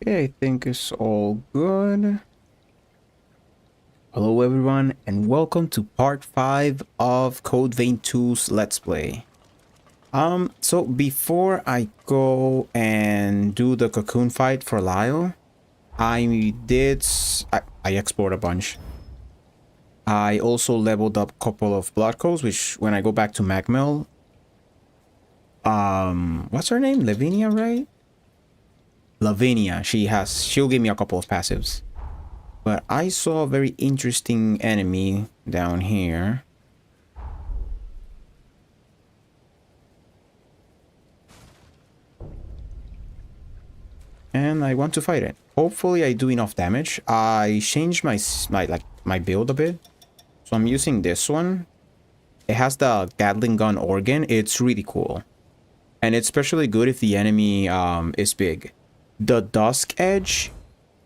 Okay, I think it's all good. Hello everyone and welcome to part 5 of Code Vein 2's Let's Play. So before I go and do the cocoon fight for Lyle, I explored a bunch. I also leveled up a couple of blood codes, which when I go back to Magmel, what's her name? Lavinia, right? Lavinia, she'll give me a couple of passives. But I saw a very interesting enemy down here. And I want to fight it. Hopefully I do enough damage. I changed my build a bit. So I'm using this one. It has the Gatling gun organ. It's really cool. And it's especially good if the enemy is big. The Dusk Edge,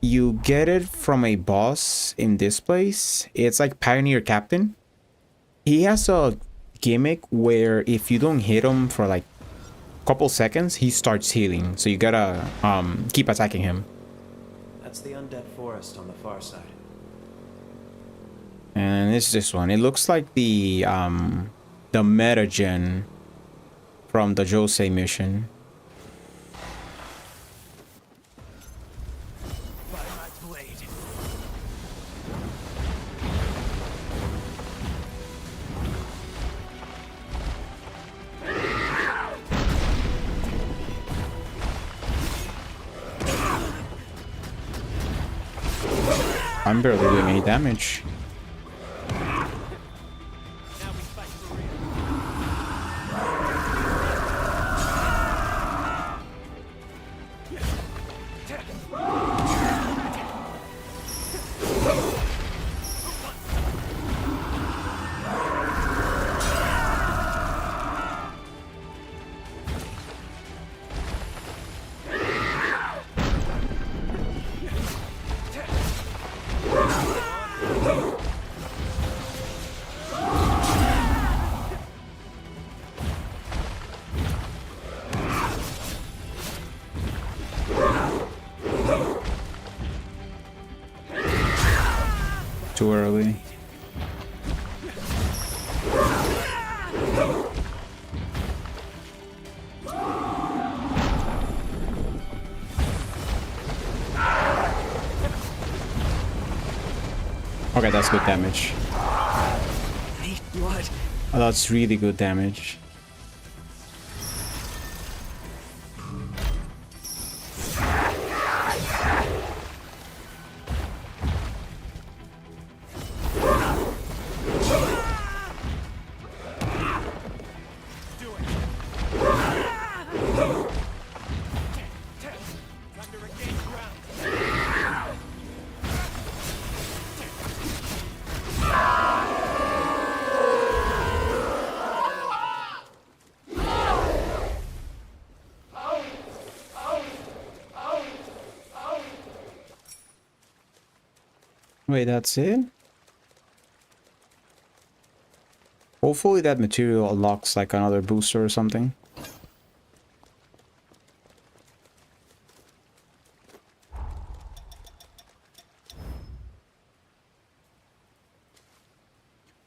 you get it from a boss in this place. It's like Pioneer Captain. He has a gimmick where if you don't hit him for like a couple seconds, he starts healing. So you gotta keep attacking him. That's the Undead forest on the far side. And it's this one. It looks like the metagen from the Jose mission. I'm barely doing any damage. Too early. Okay, that's good damage. Need blood. Oh, that's really good damage. Wait, that's it? Hopefully that material unlocks like another booster or something.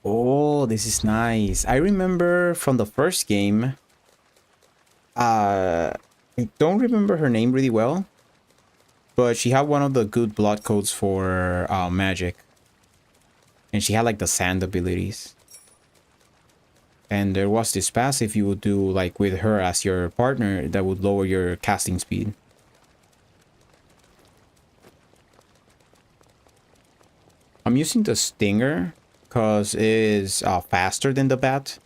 Oh, this is nice. I remember from the first game, I don't remember her name really well, but she had one of the good blood codes for magic. And she had like the sand abilities. And there was this passive you would do like with her as your partner that would lower your casting speed. I'm using the Stinger because it is faster than the Bat.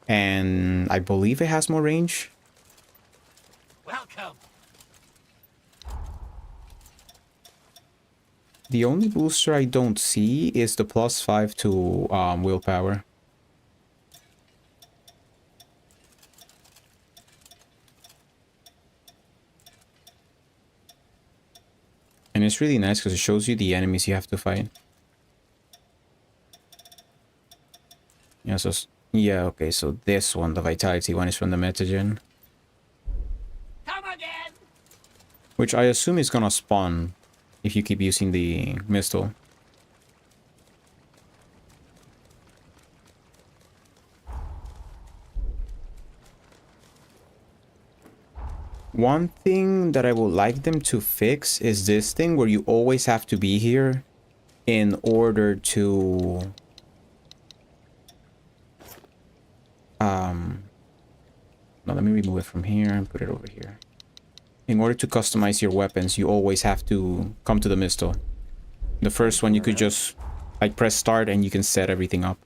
And I believe it has more range. Welcome. The only booster I don't see is the +5 to willpower. And it's really nice because it shows you the enemies you have to fight. Yeah, so yeah, okay, so this one, the Vitality one, is from the Metagen. Come again. Which I assume is gonna spawn if you keep using the missile. One thing that I would like them to fix is this thing where you always have to be here in order to no, let me remove it from here and put it over here. In order to customize your weapons, you always have to come to the missile. The first one you could just like press start and you can set everything up.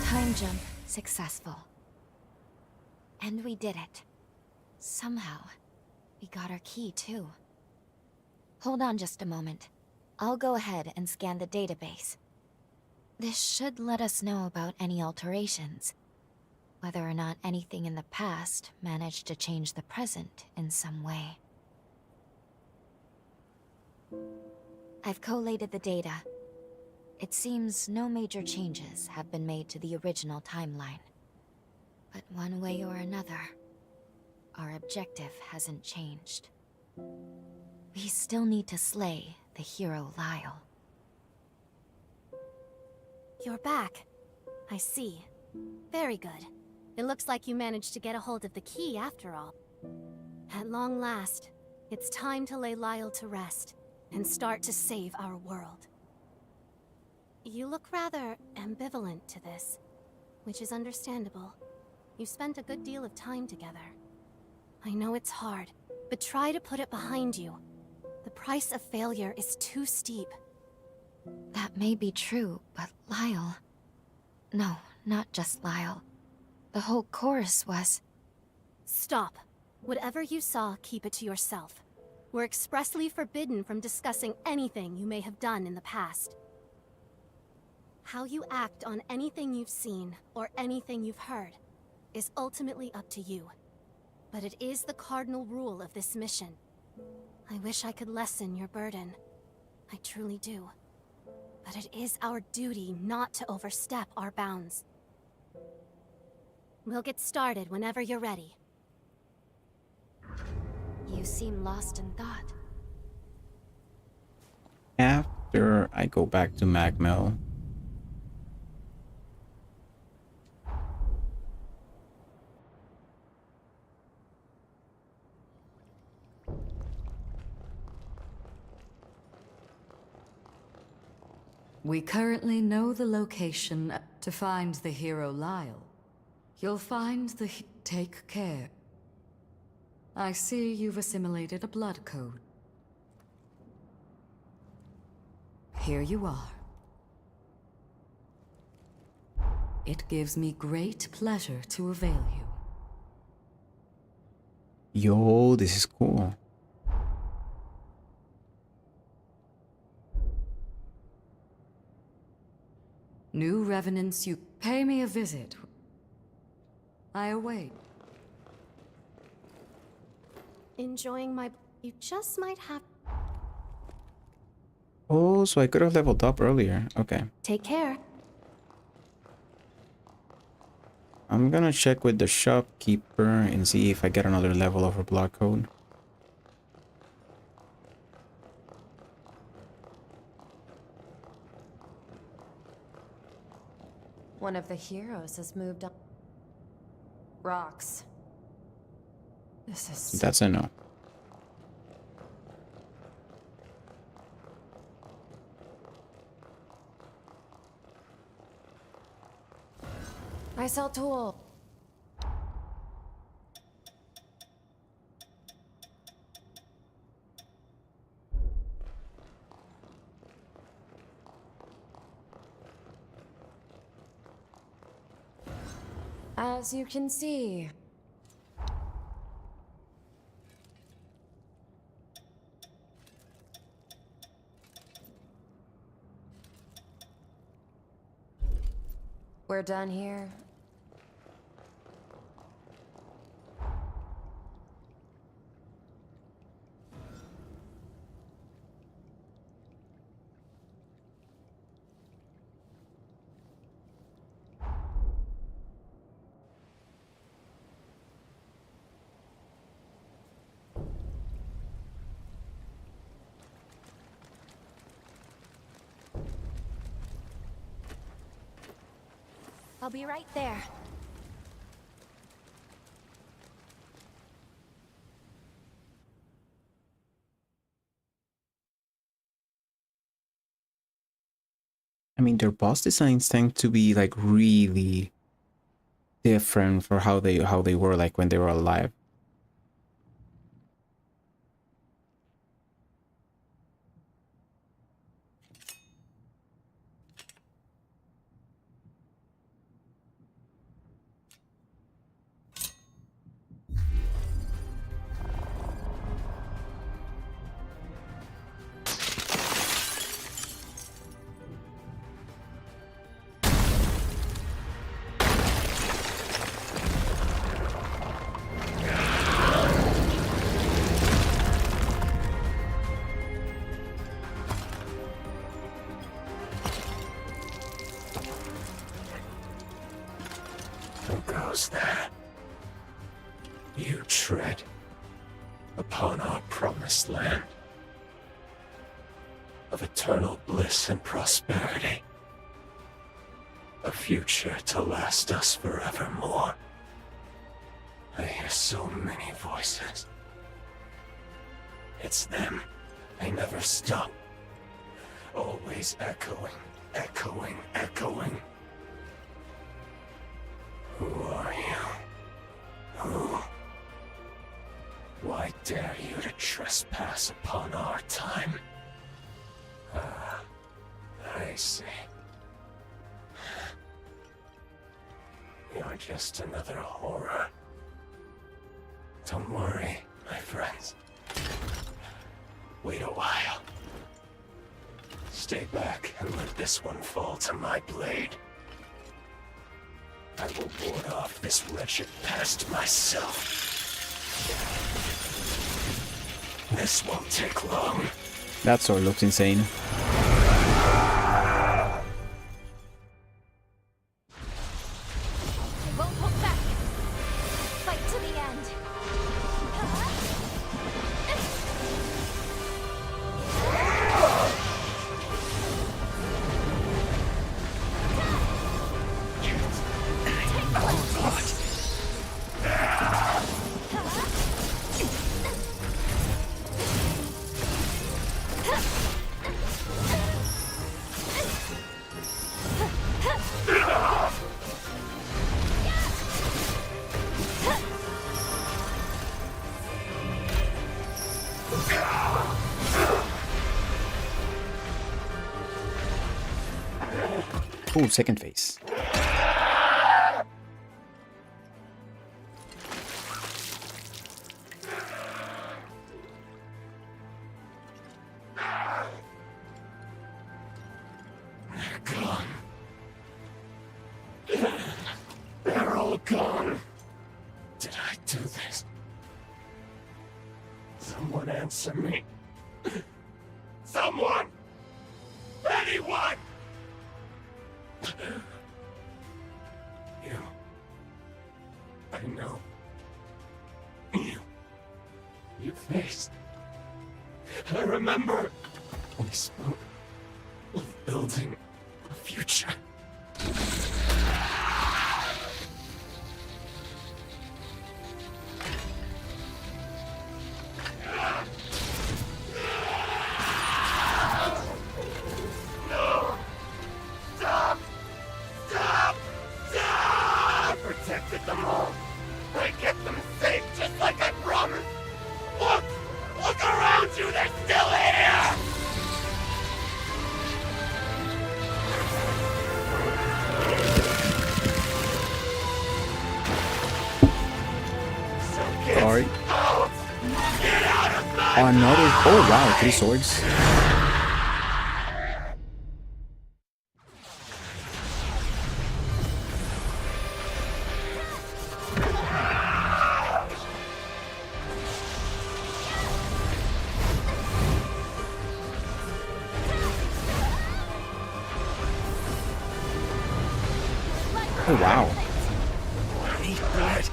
Time jump successful. And we did it. Somehow, we got our key too. Hold on just a moment. I'll go ahead and scan the database. This should let us know about any alterations. Whether or not anything in the past managed to change the present in some way. I've collated the data. It seems no major changes have been made to the original timeline. But one way or another, our objective hasn't changed. We still need to slay the hero Lyle. You're back. I see. Very good. It looks like you managed to get a hold of the key after all. At long last, it's time to lay Lyle to rest and start to save our world. You look rather ambivalent to this, which is understandable. You've spent a good deal of time together. I know it's hard, but try to put it behind you. The price of failure is too steep. That may be true, but Lyle... No, not just Lyle. The whole chorus was... Stop. Whatever you saw, keep it to yourself. We're expressly forbidden from discussing anything you may have done in the past. How you act on anything you've seen, or anything you've heard, is ultimately up to you. But it is the cardinal rule of this mission. I wish I could lessen your burden. I truly do. But it is our duty not to overstep our bounds. We'll get started whenever you're ready. You seem lost in thought. After I go back to Magmel. We currently know the location to find the hero Lyle. You'll find the... Take care. I see you've assimilated a blood code. Here you are. It gives me great pleasure to avail you. Yo, this is cool. New Revenants, you pay me a visit. I await. Enjoying my... You just might have... Oh, so I could have leveled up earlier. Okay. Take care. I'm gonna check with the shopkeeper and see if I get another level of her blood code. One of the heroes has moved on. Rocks. This is... That's a no. I sell tool. As you can see. We're done here. I'll be right there. I mean, their boss designs tend to be like really different for how they were like when they were alive. Who goes there? You tread upon our promised land of eternal bliss and prosperity, a future to last us forevermore. I hear so many voices. It's them. They never stop. Always echoing, echoing, echoing. Who are you? Who? Why dare you to trespass upon our time? Ah, I see. You're just another horror. Don't worry, my friends. Wait a while. Stay back and let this one fall to my blade. I will ward off this wretched past myself. This won't take long. That sword looks insane. I won't hold back. Fight to the end. Ooh, second phase. Gone. They're all gone. Did I do this? Someone answer me. Someone! Anyone! You. I know. You faced. I remember. We spoke of building a future. No! Stop! Stop! Stop! I protected them all. I kept them safe just like I promised. Look! Look around you! They're still here! So get Sorry. out! Get out of my Another. Oh wow, 3 swords. Oh wow. Need blood.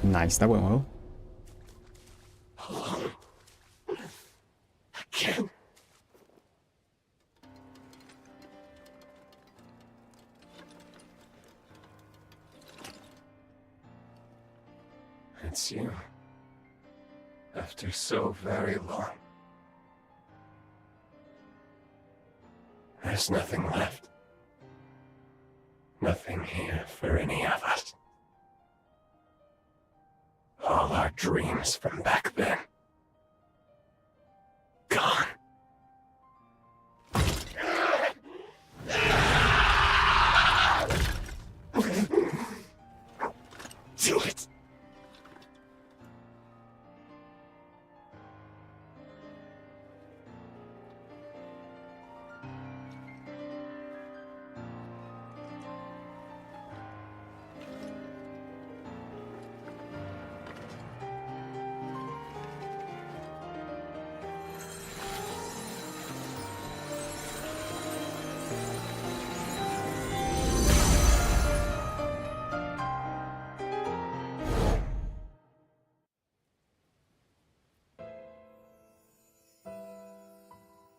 Nice, that went well. Alone. Again. It's you. After so very long. There's nothing left. Nothing here for any of us. All our dreams from back then. Gone. Do it!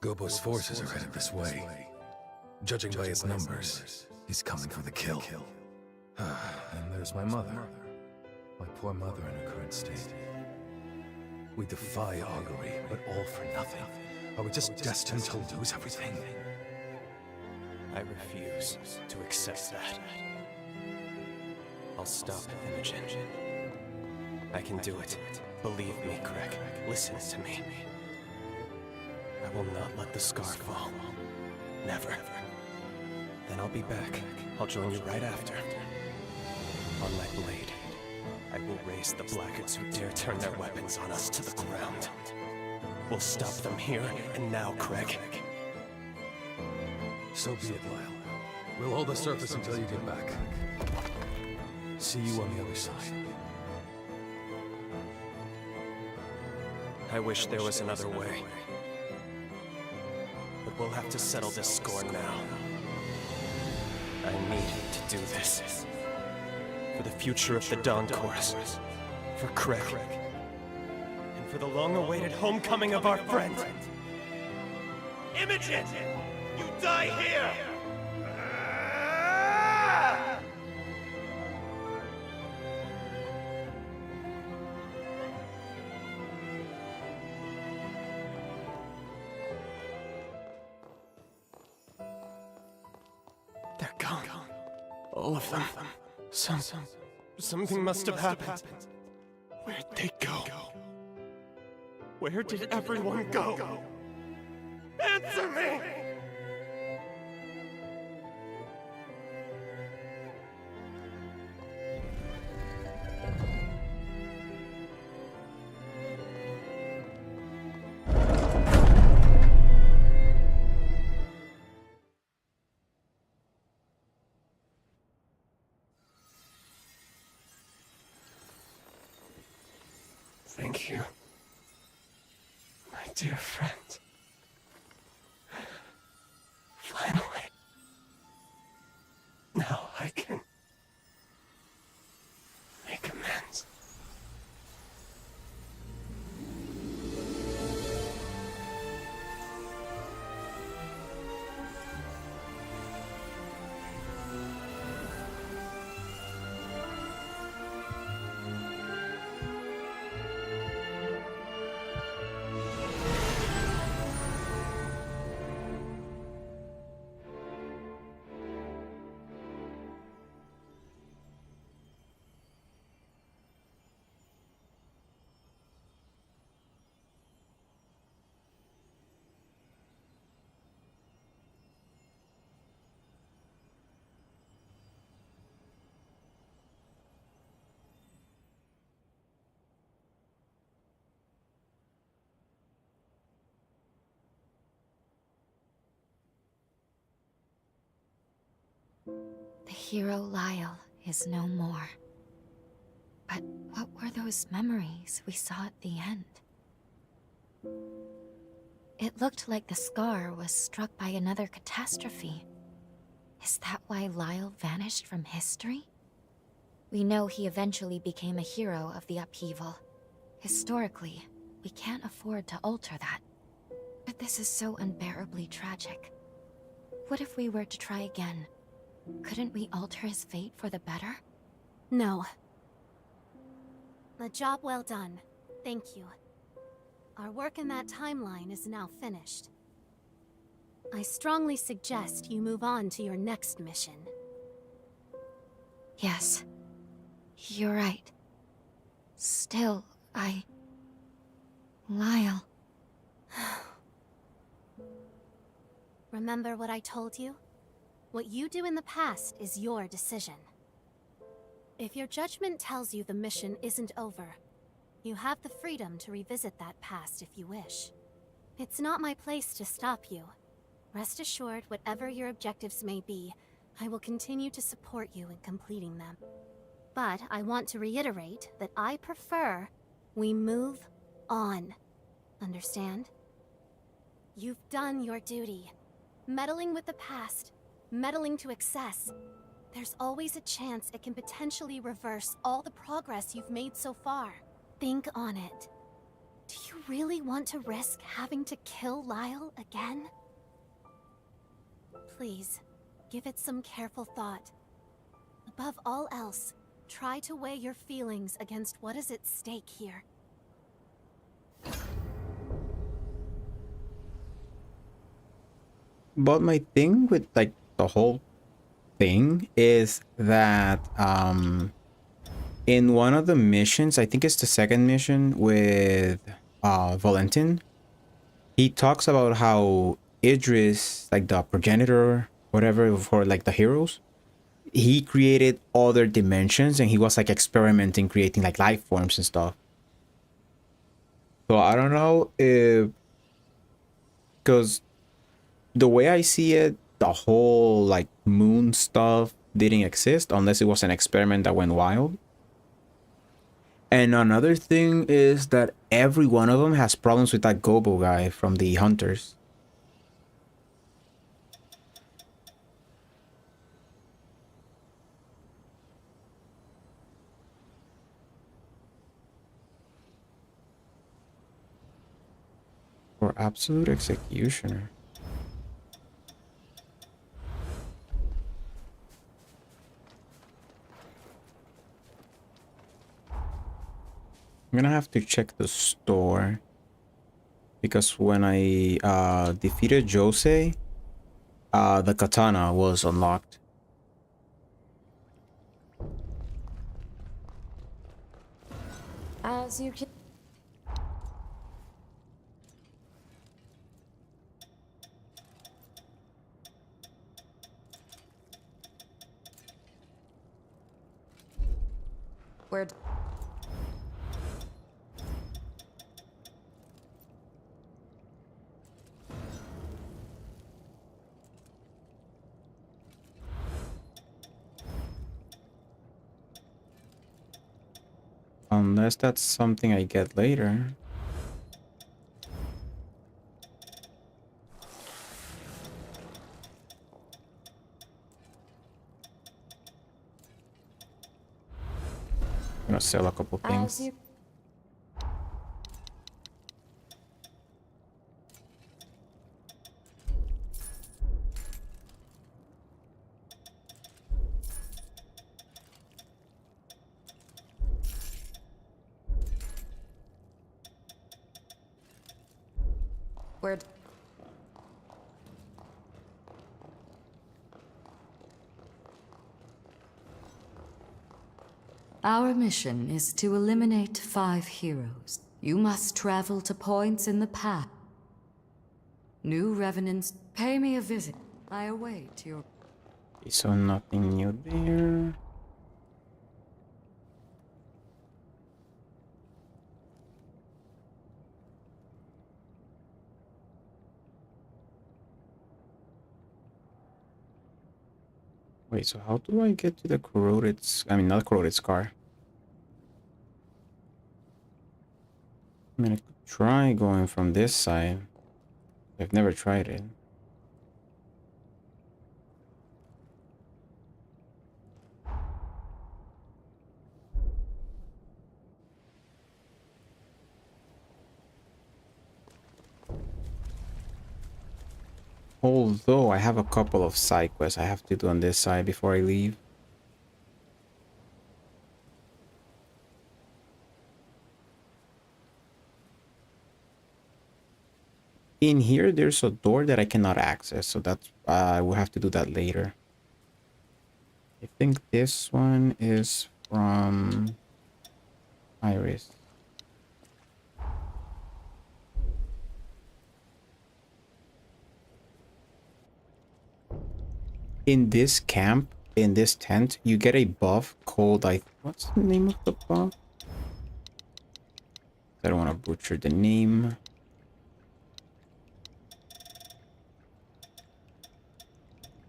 Gobo's forces are headed this way. Judging by his numbers, he's coming for the kill. And there's my mother. My poor mother in her current state. We defy augury, but all for nothing. Are we just destined to lose everything? I refuse to accept that. I'll stop Imogen. I can do it. Believe me, Craig. Listen to me. I will not let the scar fall. Never. Then I'll be back. I'll join you right after. On my blade, I will raise the blackguards who dare turn their weapons on us to the ground. We'll stop them here and now, Craig. So be it, Lyle. We'll hold the surface until you get back. See you on the other side. I wish there was another way. But we'll have to settle this score now. I need to do this. For the future of the Dawn Chorus. For Craig. And for the long-awaited homecoming of our friend. Imogen! You die here! They're gone. All of them. Something must have happened. Where'd they go? Where did everyone go? Answer me! Thank you, my dear friend. Finally. Now I can make amends. The hero Lyle is no more. But what were those memories we saw at the end? It looked like the scar was struck by another catastrophe. Is that why Lyle vanished from history? We know he eventually became a hero of the upheaval. Historically, we can't afford to alter that. But this is so unbearably tragic. What if we were to try again? Couldn't we alter his fate for the better? No. A job well done. Thank you. Our work in that timeline is now finished. I strongly suggest you move on to your next mission. Yes. You're right. Still, Lyle. Remember what I told you? What you do in the past is your decision. If your judgment tells you the mission isn't over, you have the freedom to revisit that past if you wish. It's not my place to stop you. Rest assured, whatever your objectives may be, I will continue to support you in completing them. But I want to reiterate that I prefer we move on. Understand? You've done your duty. Meddling with the past, meddling to excess. There's always a chance it can potentially reverse all the progress you've made so far. Think on it. Do you really want to risk having to kill Lyle again? Please, give it some careful thought. Above all else, try to weigh your feelings against what is at stake here. But my thing with like the whole thing is that in one of the missions, I think it's the second mission with Valentin, he talks about how Idris, like the progenitor, whatever, for like the heroes, he created other dimensions and he was like experimenting, creating like life forms and stuff. So I don't know if, because the way I see it, the whole like moon stuff didn't exist unless it was an experiment that went wild. And another thing is that every one of them has problems with that Gobo guy from the Hunters. For absolute executioner. I'm gonna have to check the store because when I defeated Jose, the katana was unlocked. As you can. Where? Unless that's something I get later. I'm gonna sell a couple As things. you. Where? Our mission is to eliminate 5 heroes. You must travel to points in the path. New Revenants, pay me a visit. I await your... So nothing new there. Wait, so how do I get to the corroded... I mean, not corroded scar. I mean, I could try going from this side. I've never tried it. Although I have a couple of side quests I have to do on this side before I leave. In here, there's a door that I cannot access, so that's I will have to do that later. I think this one is from Iris. In this camp, in this tent, you get a buff called what's the name of the buff? I don't want to butcher the name.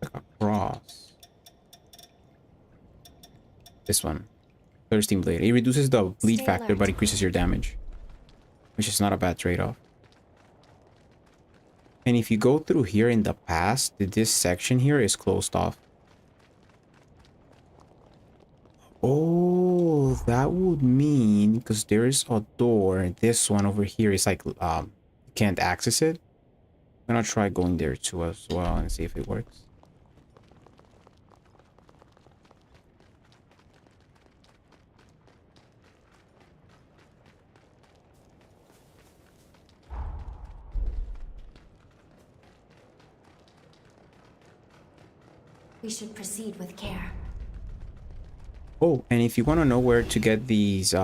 Like a cross. This one. Thirsting Blade. It reduces the bleed Stay factor, alert. but increases your damage. Which is not a bad trade-off. And if you go through here in the past, this section here is closed off. Oh, that would mean, because there is a door, this one over here is like, you can't access it. I'm gonna try going there too as well and see if it works. We should proceed with care. Oh, and if you want to know where to get these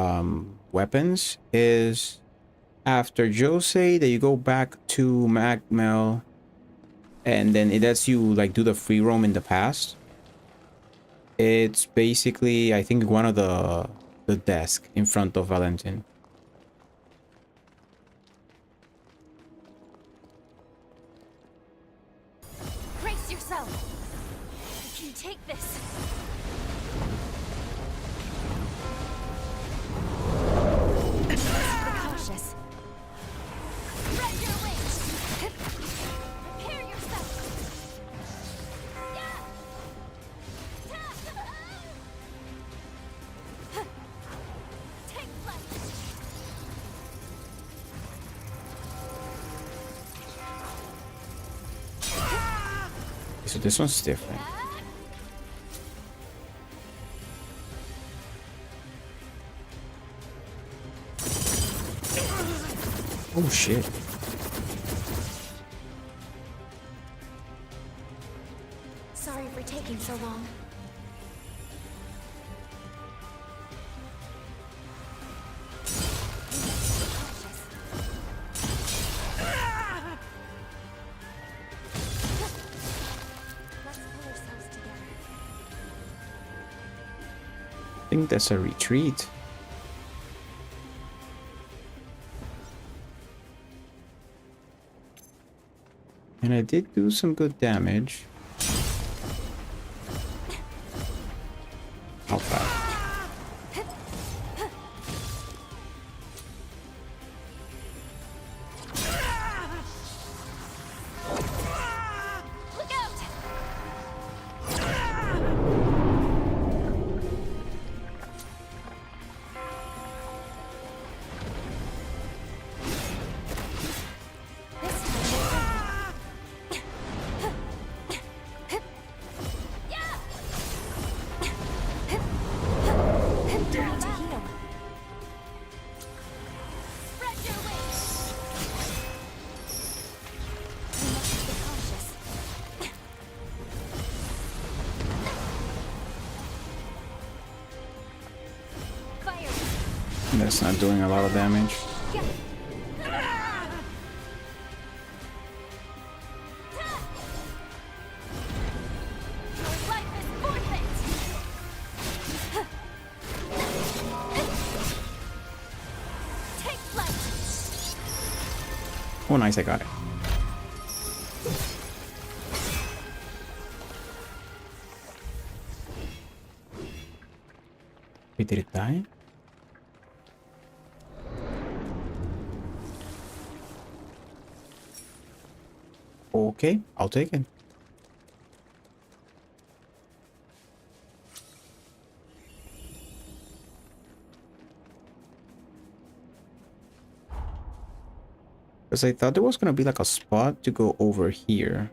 weapons, is after Jose that you go back to Magmel, and then it lets you like do the free roam in the past. It's basically, I think, one of the desk in front of Valentin. Brace yourself. You can take this. Be cautious. Spread your wings. Prepare yourself. Yeah. Take flight. So this one's different. Oh shit. Sorry for taking so long. Let's pull ourselves together. I think that's a retreat. And I did do some good damage. How fast? Look out! This time we'll to heal. Spread your wings. We must be cautious. Fire. That's not doing a lot of damage. Your life is forfeit. Take flight. Oh, nice, I got it. Wait, did it die? Okay, I'll take it. Because I thought there was going to be like a spot to go over here.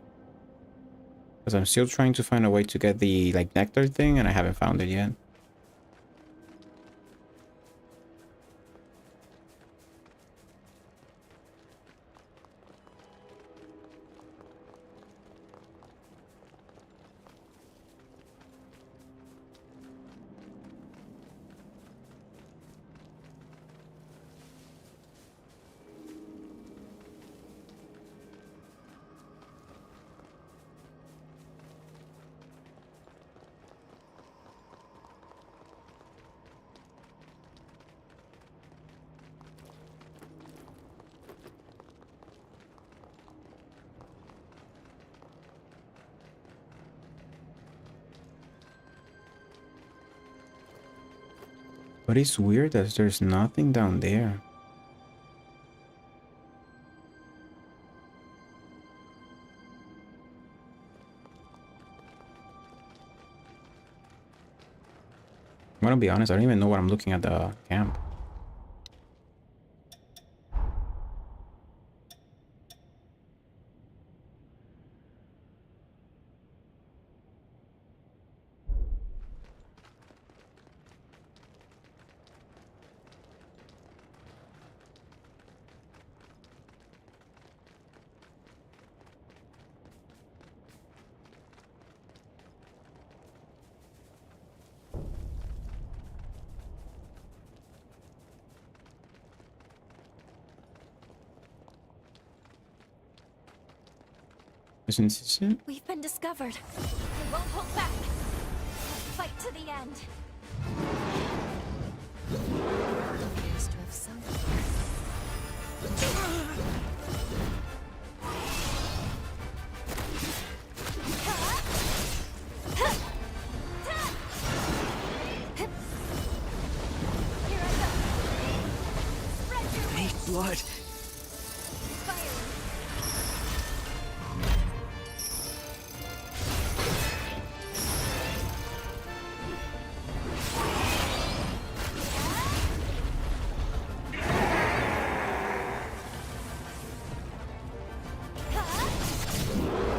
Because I'm still trying to find a way to get the like nectar thing and I haven't found it yet. But it's weird that there's nothing down there. I'm gonna be honest, I don't even know what I'm looking at the camp. Isn't this it? We've been discovered. We won't hold back. Fight to the end. Appears to have sunk. Here I go. Spread your wings. Blood. Fire.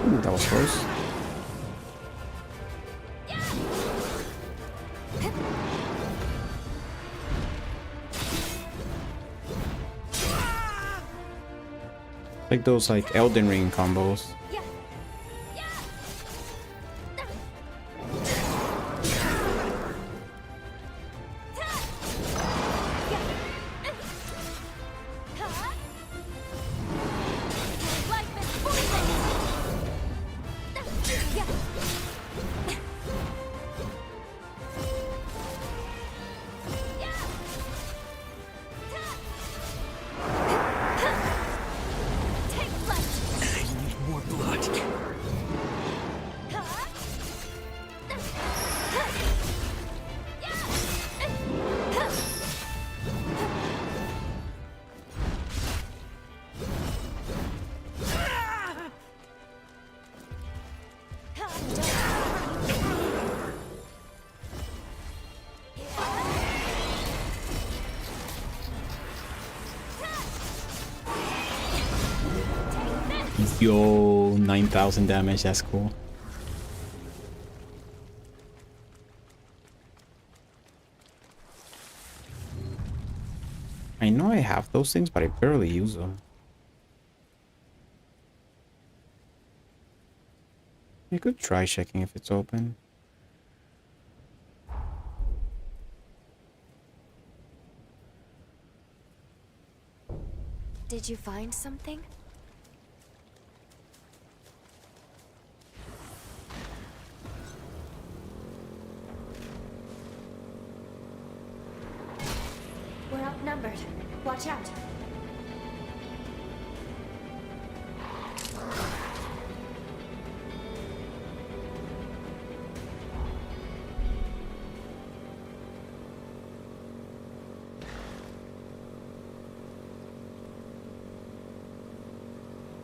Ooh, that was close. Like those like Elden Ring combos. Yeah. Yeah. Life is poison. Take flight. I need more blood. Yo, 9,000 damage, that's cool. I know I have those things, but I barely use them. I could try checking if it's open. Did you find something? We're outnumbered. Watch out.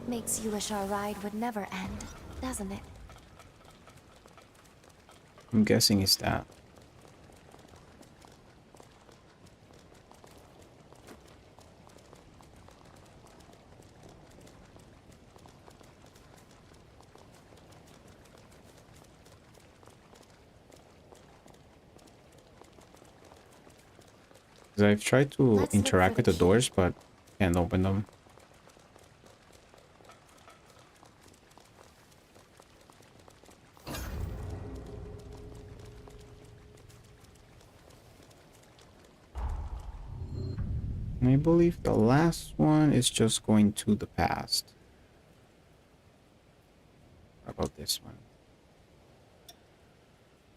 Makes you wish our ride would never end, doesn't it? I'm guessing it's that. Because I've tried to Let's look interact for with the the key. doors, but can't open them. And I believe the last one is just going to the past. What about this one?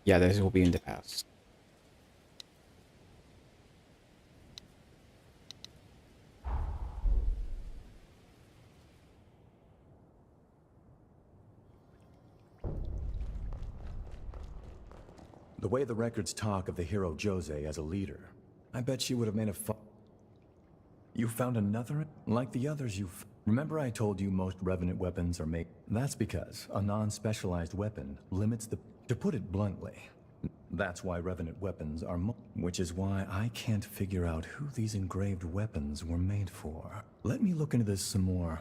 Yeah, this will be in the past. The way the records talk of the hero Jose as a leader, I bet she would have made a You found another? Like the others Remember I told you most Revenant weapons are made? That's because a non-specialized weapon limits the... To put it bluntly, that's why Revenant weapons are which is why I can't figure out who these engraved weapons were made for. Let me look into this some more.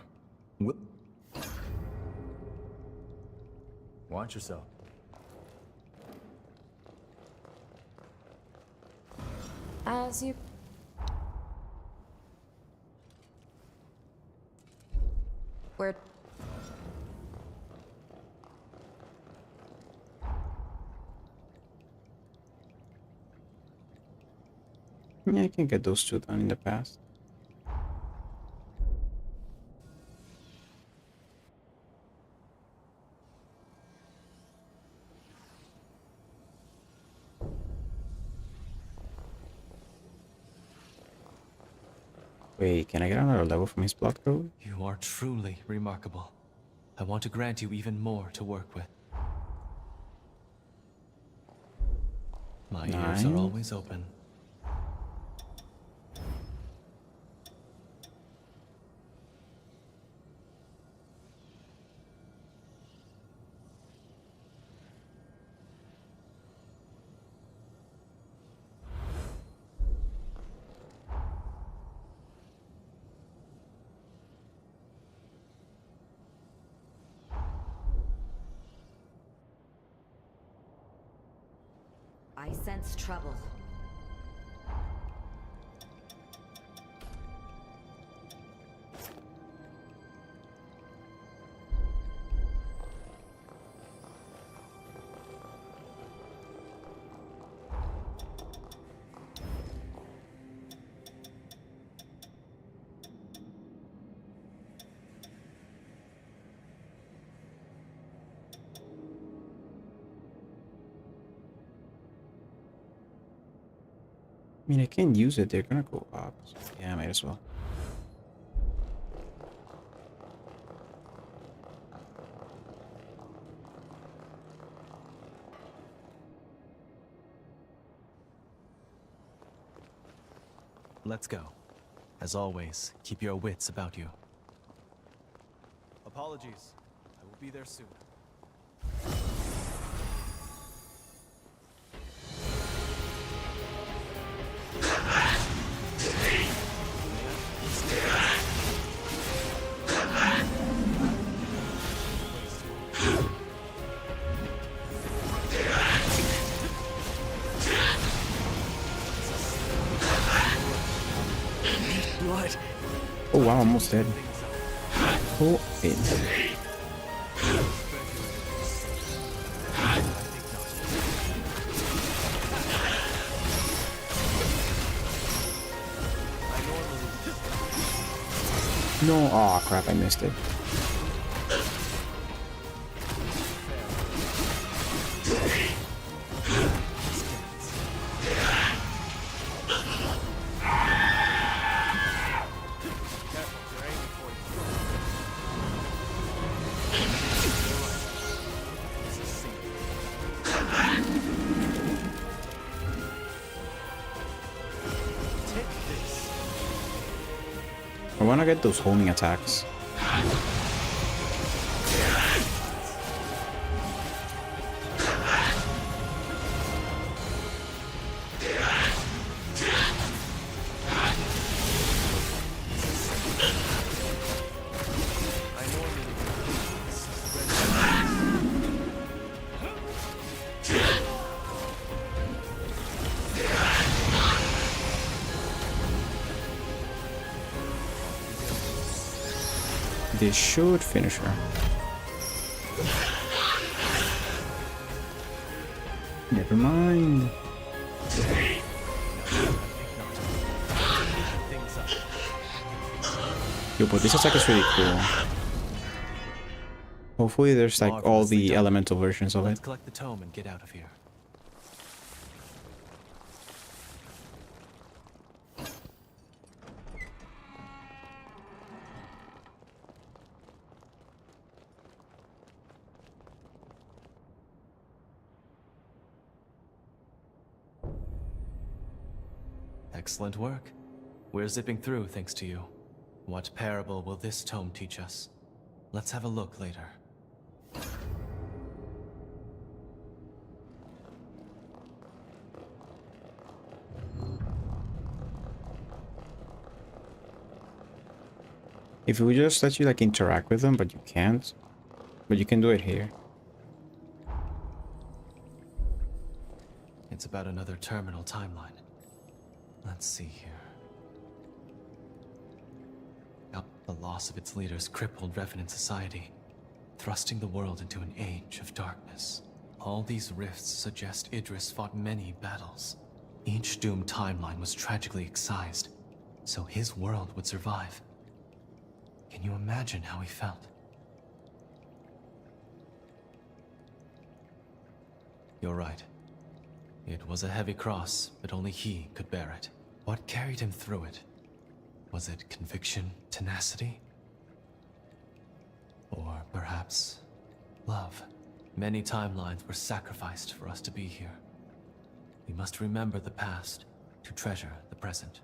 Watch yourself. As you... Where... Yeah, I can get those two done in the past. Wait, can I get another level from his blood code? You are truly remarkable. I want to grant you even more to work with. My ears are always open. I sense trouble. I mean, I can't use it. They're gonna go up. So yeah, I might as well. Let's go. As always, keep your wits about you. Apologies. I will be there soon. Oh wow, almost dead. Pull in. No, oh crap, I missed it. I want to get those homing attacks. This should finish her. Never mind. Yo, but this attack is really cool. Hopefully there's like all the elemental versions of Let's it. collect the tome and get out of here. Excellent work. We're zipping through thanks to you. What parable will this tome teach us? Let's have a look later. If we just let you like interact with them, but you can't. But you can do it here. It's about another terminal timeline. Let's see here. The loss of its leaders crippled Revenant society, thrusting the world into an age of darkness. All these rifts suggest Idris fought many battles. Each doomed timeline was tragically excised, so his world would survive. Can you imagine how he felt? You're right. It was a heavy cross, but only he could bear it. What carried him through it? Was it conviction, tenacity? Or perhaps love? Many timelines were sacrificed for us to be here. We must remember the past to treasure the present.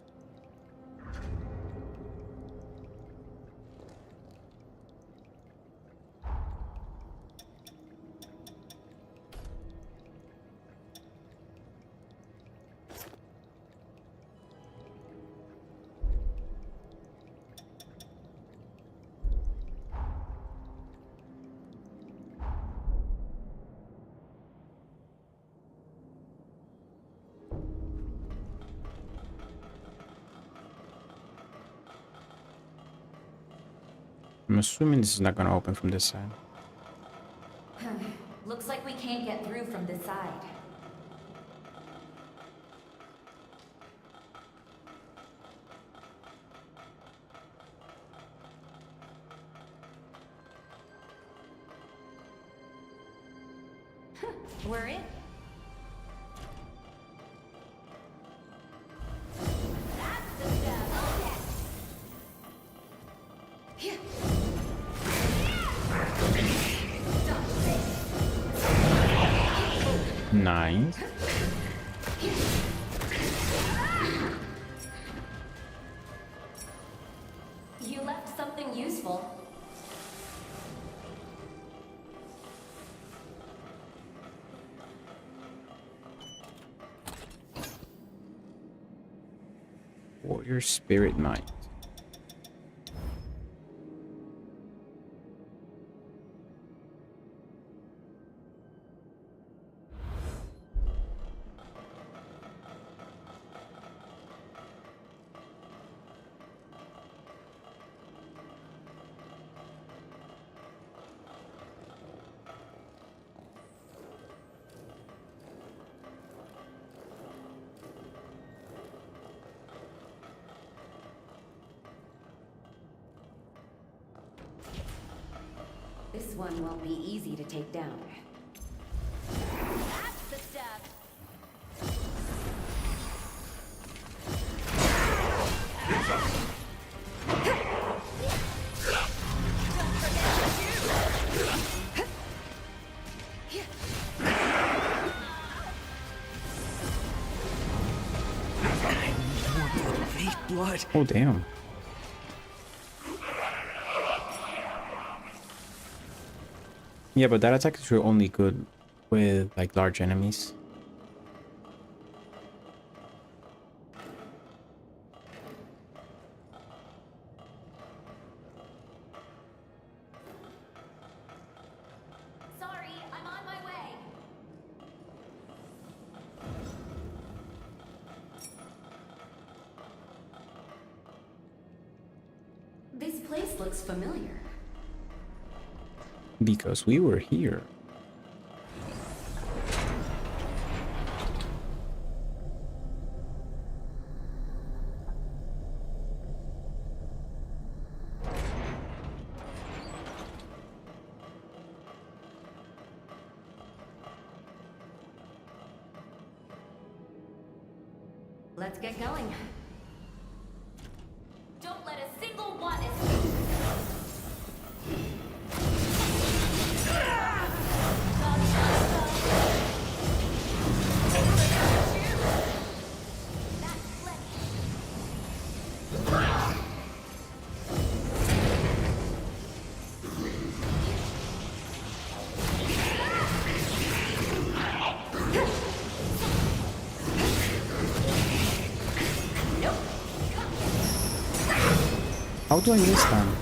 I'm assuming this is not gonna open from this side. Looks like we can't get through from this side. We're in. Nice. You left something useful. Warrior Spirit Might. This one won't be easy to take down. That's the step. Oh damn. Yeah, but that attack is only good with like large enemies. Sorry, I'm on my way. This place looks familiar. Because we were here. Let's get going. Don't let a single one escape. How do I miss them?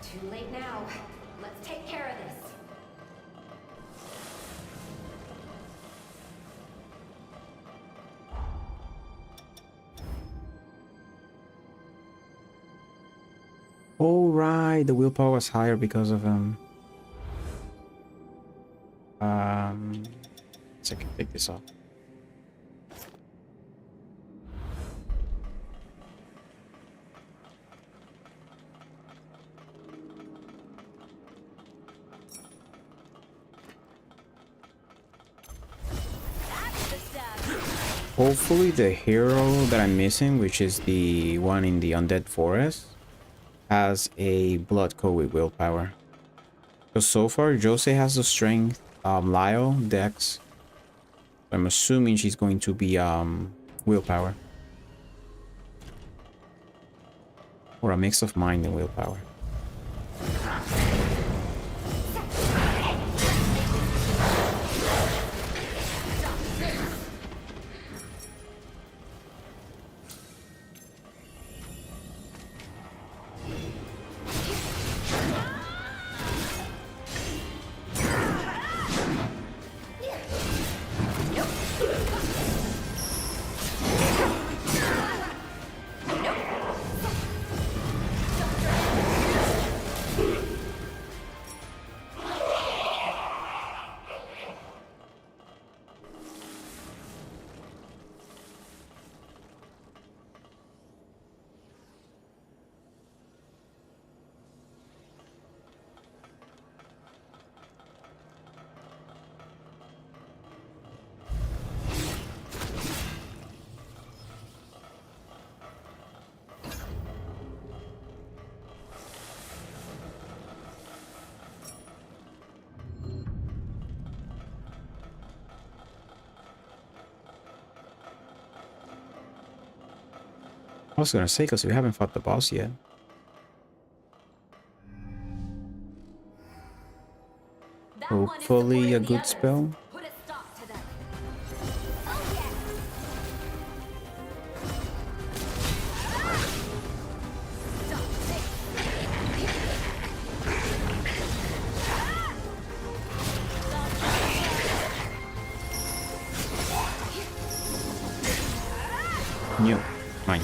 Too late now. Let's take care of this. Oh right, the willpower was higher because of so I can take this off. Hopefully the hero that I'm missing, which is the one in the Undead Forest, has a blood code with willpower. So far Jose has the strength, Lyle, Dex. I'm assuming she's going to be willpower. Or a mix of mind and willpower. I was gonna say, because we haven't fought the boss yet. Hopefully a good spell. Put a stop to them. New. Mine.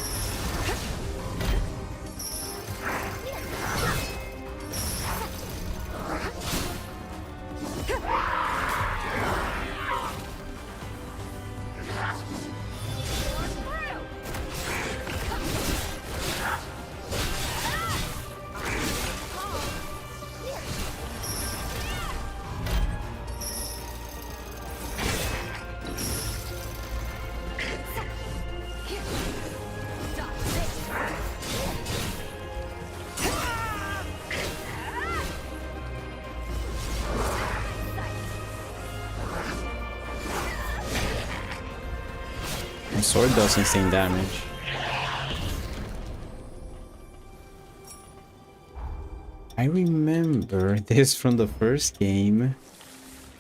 Sword does insane damage. I remember this from the first game.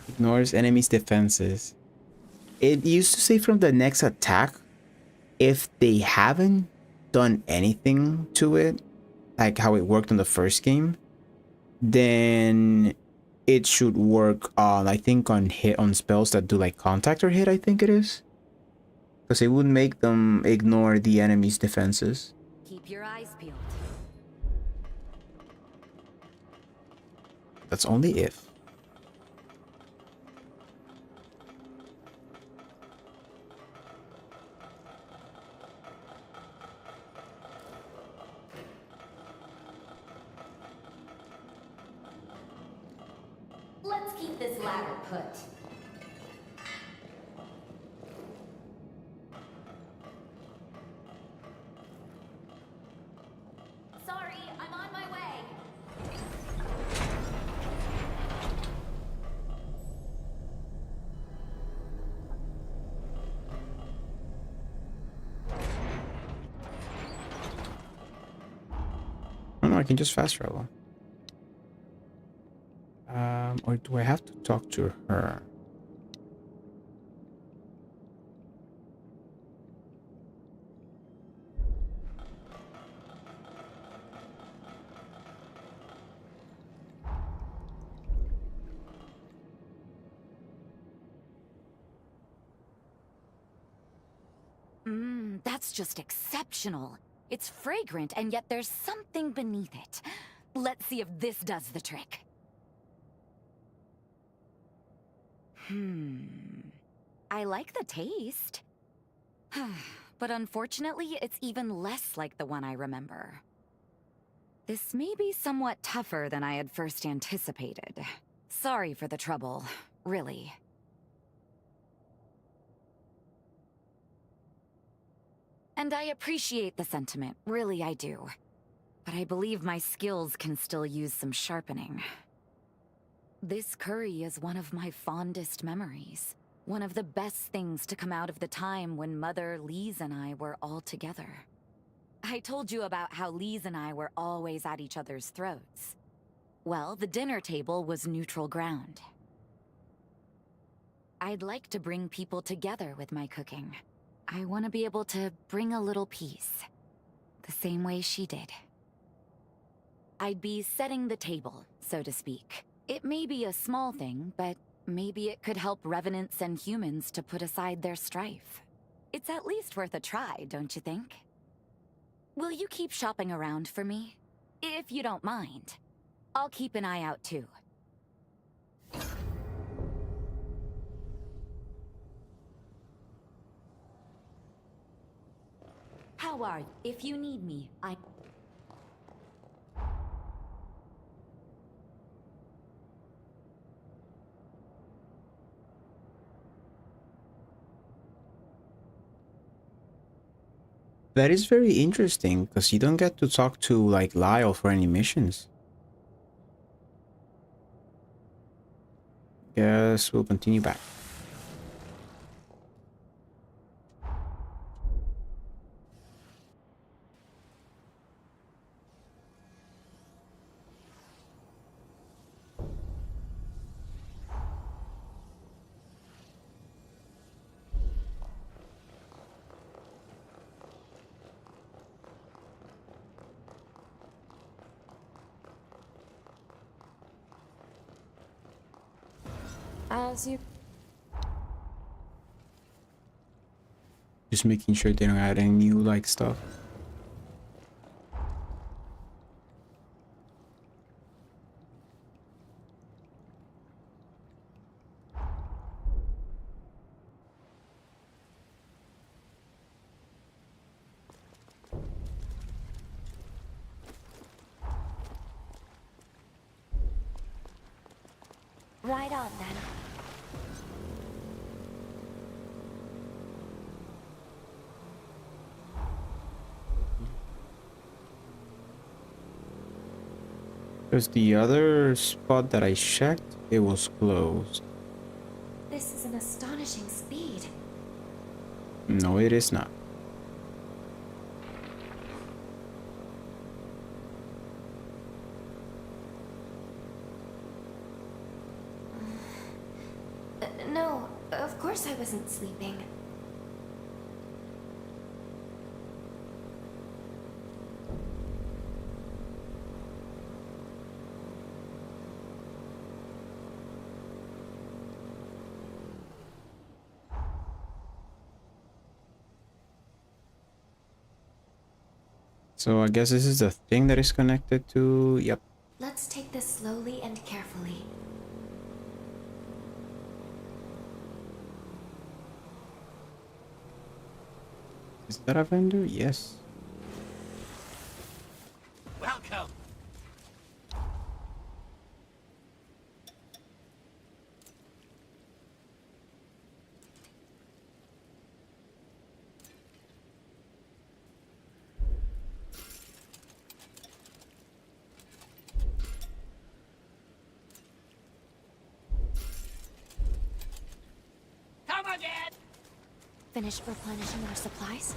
Ignores enemies' defenses. It used to say from the next attack, if they haven't done anything to it, like how it worked in the first game, then it should work on, I think, on spells that do like contact or hit, I think it is. Because it would make them ignore the enemy's defenses. Keep your eyes peeled. That's only if. Let's keep this ladder put. Sorry, I'm on my way. Oh no, I can just fast travel. Or do I have to talk to her? That's just exceptional. It's fragrant, and yet there's something beneath it. Let's see if this does the trick. I like the taste. But unfortunately, it's even less like the one I remember. This may be somewhat tougher than I had first anticipated. Sorry for the trouble, really. And I appreciate the sentiment, really I do. But I believe my skills can still use some sharpening. This curry is one of my fondest memories. One of the best things to come out of the time when Mother, Lise, and I were all together. I told you about how Lise and I were always at each other's throats. Well, the dinner table was neutral ground. I'd like to bring people together with my cooking. I want to be able to bring a little peace, the same way she did. I'd be setting the table, so to speak. It may be a small thing, but maybe it could help Revenants and humans to put aside their strife. It's at least worth a try, don't you think? Will you keep shopping around for me? If you don't mind. I'll keep an eye out too. How are you? If you need me, That is very interesting, because you don't get to talk to, like, Lyle for any missions. Guess we'll continue back. As you... Just making sure they don't add any new, like, stuff. Right on, then. Because the other spot that I checked, it was closed. This is an astonishing speed. No, it is not. No, of course I wasn't sleeping. So I guess this is the thing that is connected to... Yep. Let's take this slowly and carefully. Is that a vendor? Yes. Welcome. Come again. Finished replenishing our supplies?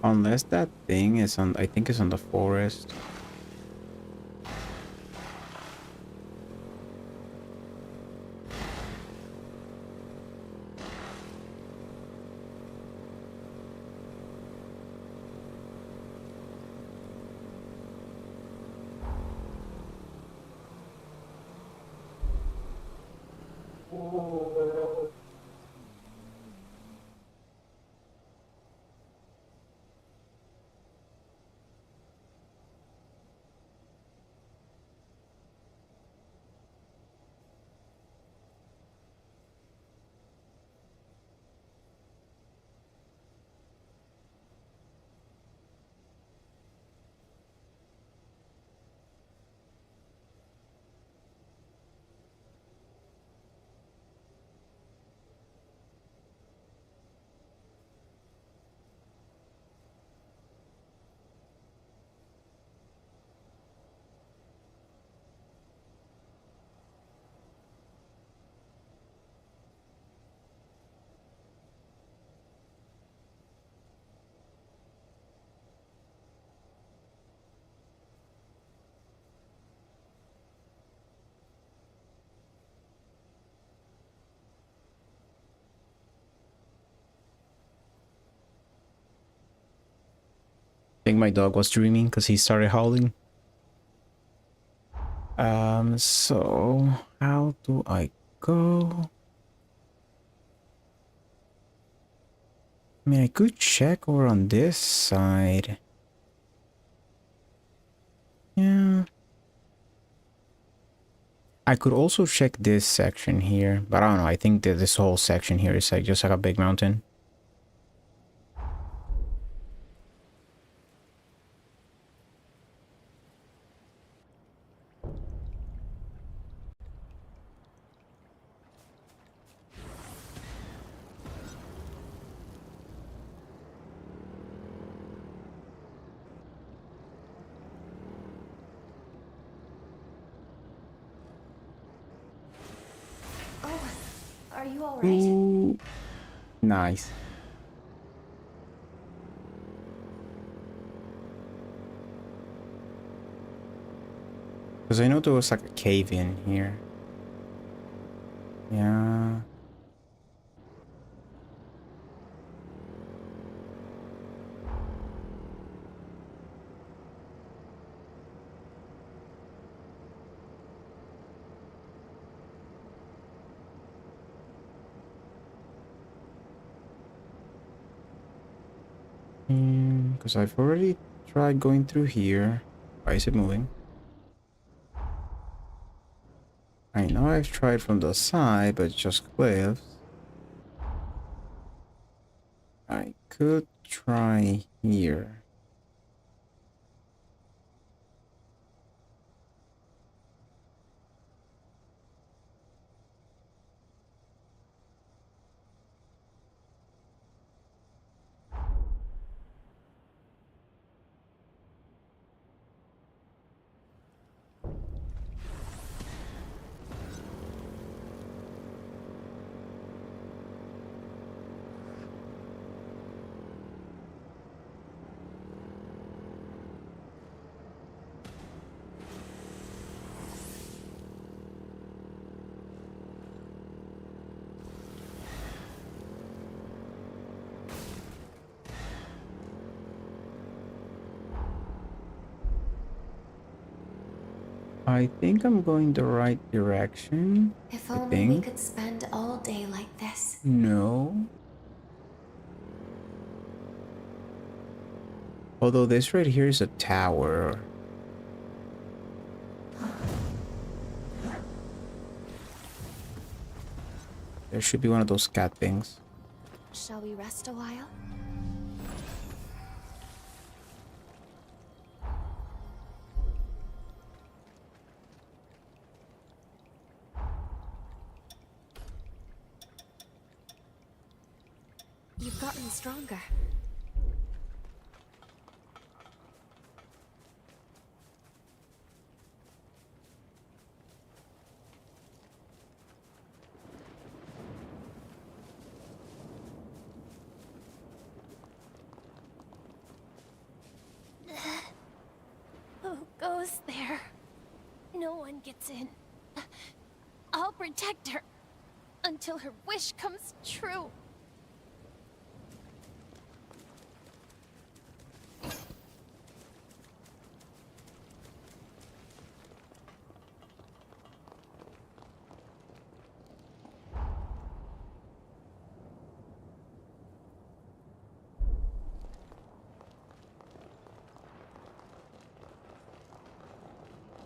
Unless that thing is on... I think it's on the forest. I think my dog was dreaming because he started howling. So how do I go? I mean, I could check over on this side. Yeah. I could also check this section here, but I don't know. I think that this whole section here is like just like a big mountain. Oh, are you alright? Ooh, nice. Because I know there was like a cave in here. Yeah. Because I've already tried going through here. Why is it moving? I know I've tried from the side, but it's just cliffs. I could try here. I think I'm going the right direction. If I only we think. could spend all day like this. No. Although this right here is a tower. There should be one of those cat things. Shall we rest a while? You've gotten stronger. Who goes there? No one gets in. I'll protect her until her wish comes true.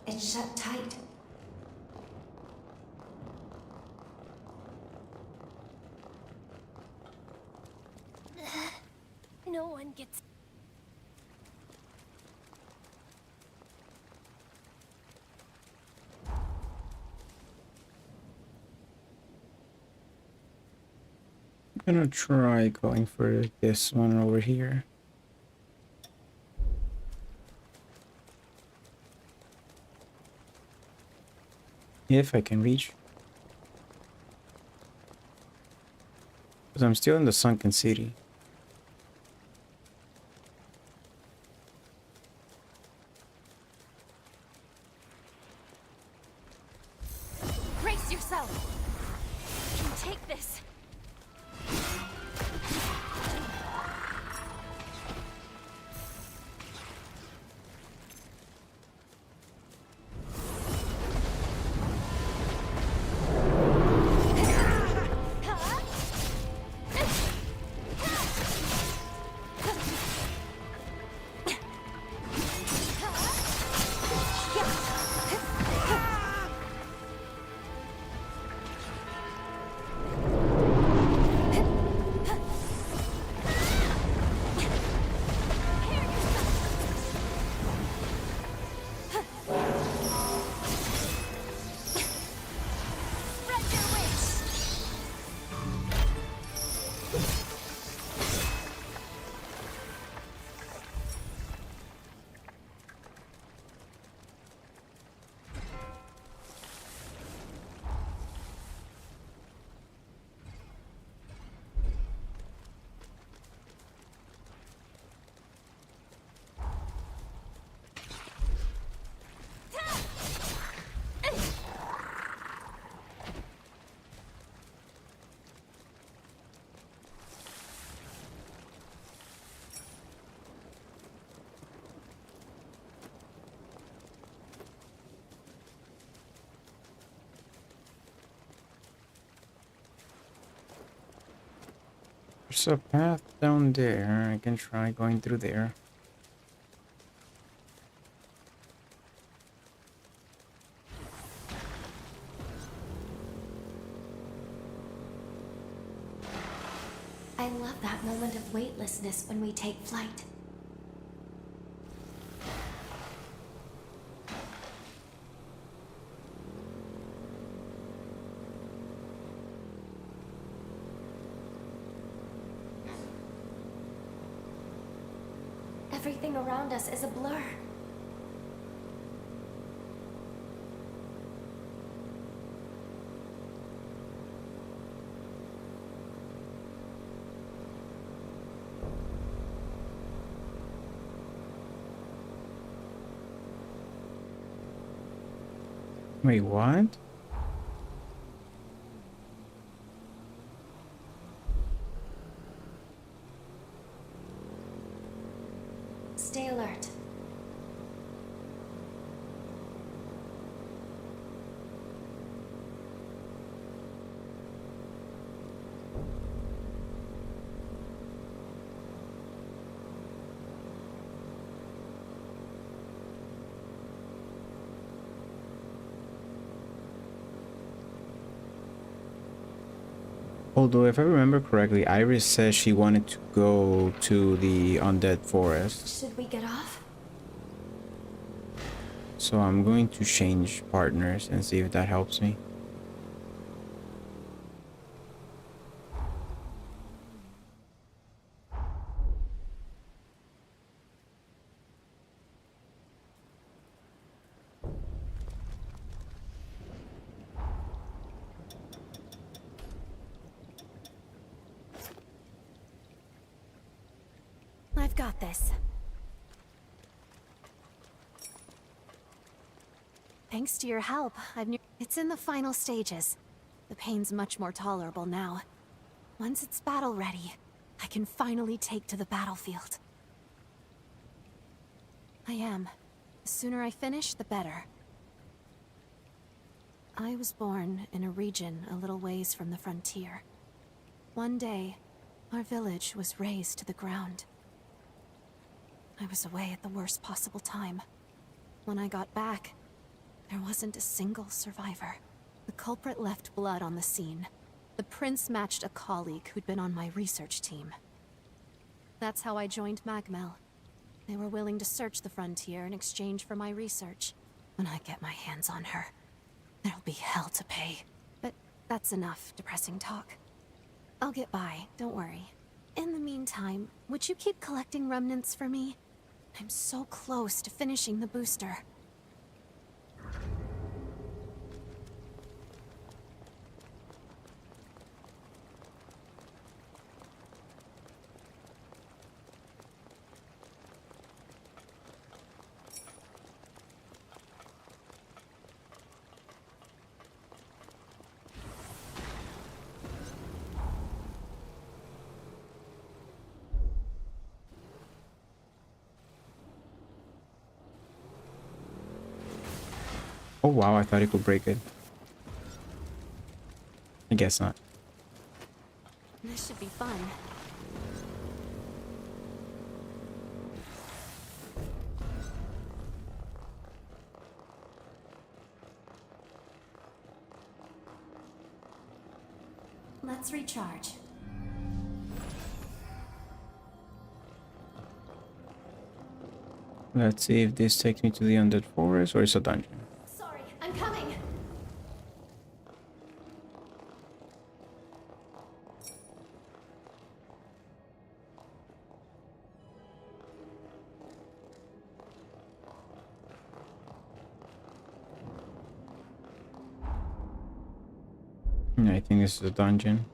It's shut tight. No one gets... I'm gonna try going for this one over here. If I can reach. Because I'm still in the sunken city. Brace yourself! You can take this! There's a path down there. I can try going through there. I love that moment of weightlessness when we take flight. Everything around us is a blur. Wait, what? Stay alert. Although, if I remember correctly, Iris says she wanted to go to the Undead Forest. Should we get off? So I'm going to change partners and see if that helps me. I've got this. Thanks to your help, it's in the final stages. The pain's much more tolerable now. Once it's battle ready, I can finally take to the battlefield. I am. The sooner I finish, the better. I was born in a region a little ways from the frontier. One day, our village was razed to the ground. I was away at the worst possible time. When I got back, there wasn't a single survivor. The culprit left blood on the scene. The prince matched a colleague who'd been on my research team. That's how I joined Magmel. They were willing to search the frontier in exchange for my research. When I get my hands on her, there'll be hell to pay. But that's enough depressing talk. I'll get by, don't worry. In the meantime, would you keep collecting remnants for me? I'm so close to finishing the booster. Oh wow, I thought it could break it. I guess not. This should be fun. Let's recharge. Let's see if this takes me to the Undead Forest or it's a dungeon. Sorry, I'm coming. I think this is a dungeon.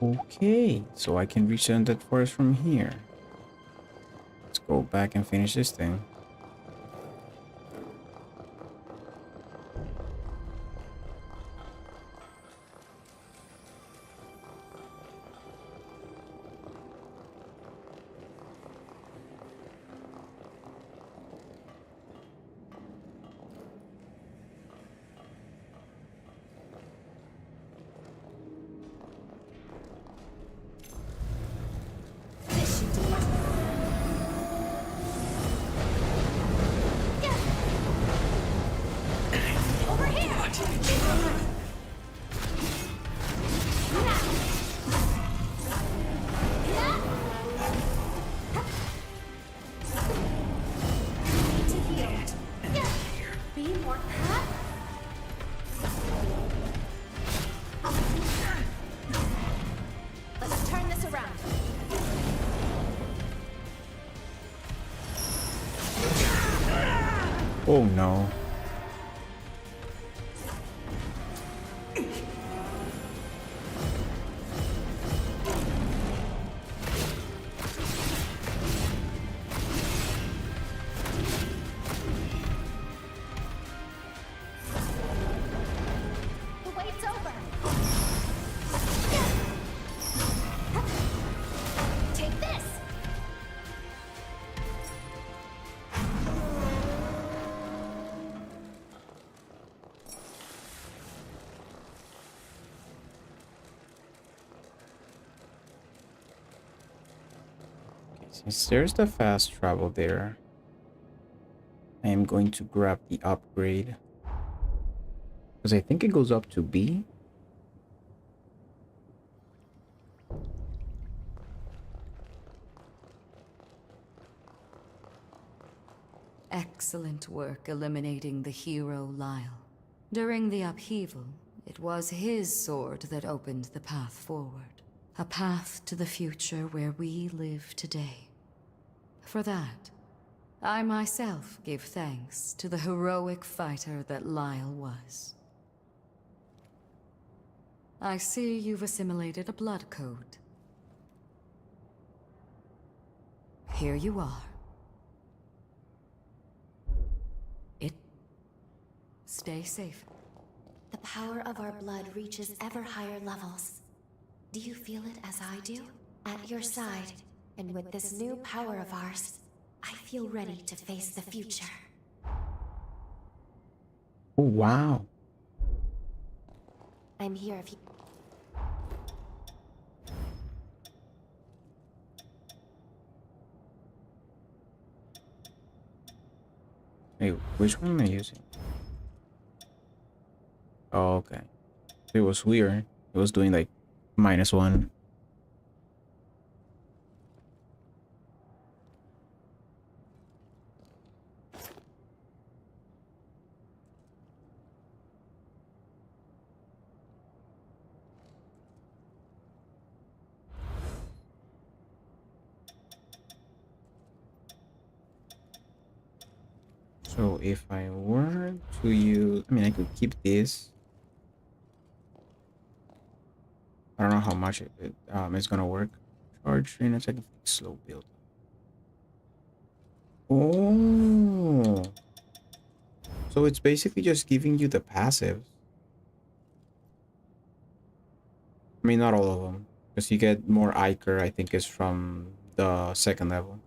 Okay, so I can reach the Undead Forest from here. Let's go back and finish this thing. Let's turn this around. Oh no. Since there's the fast travel there, I am going to grab the upgrade. Because I think it goes up to B. Excellent work eliminating the hero Lyle. During the upheaval, it was his sword that opened the path forward. A path to the future where we live today. For that, I myself give thanks to the heroic fighter that Lyle was. I see you've assimilated a blood code. Here you are. Stay safe. The power of our blood reaches ever higher levels. Do you feel it as I do? At your side, and with this new power of ours, I feel ready to face the future. Oh, wow. I'm here if you... Wait, which one am I using? Oh, okay. It was weird. It was doing like -1. So if I were to use, I mean, I could keep this. I don't know how much it's gonna work. Charge in a second. Slow build. Oh, so it's basically just giving you the passives. I mean, not all of them, because you get more Iker. I think is from the second level.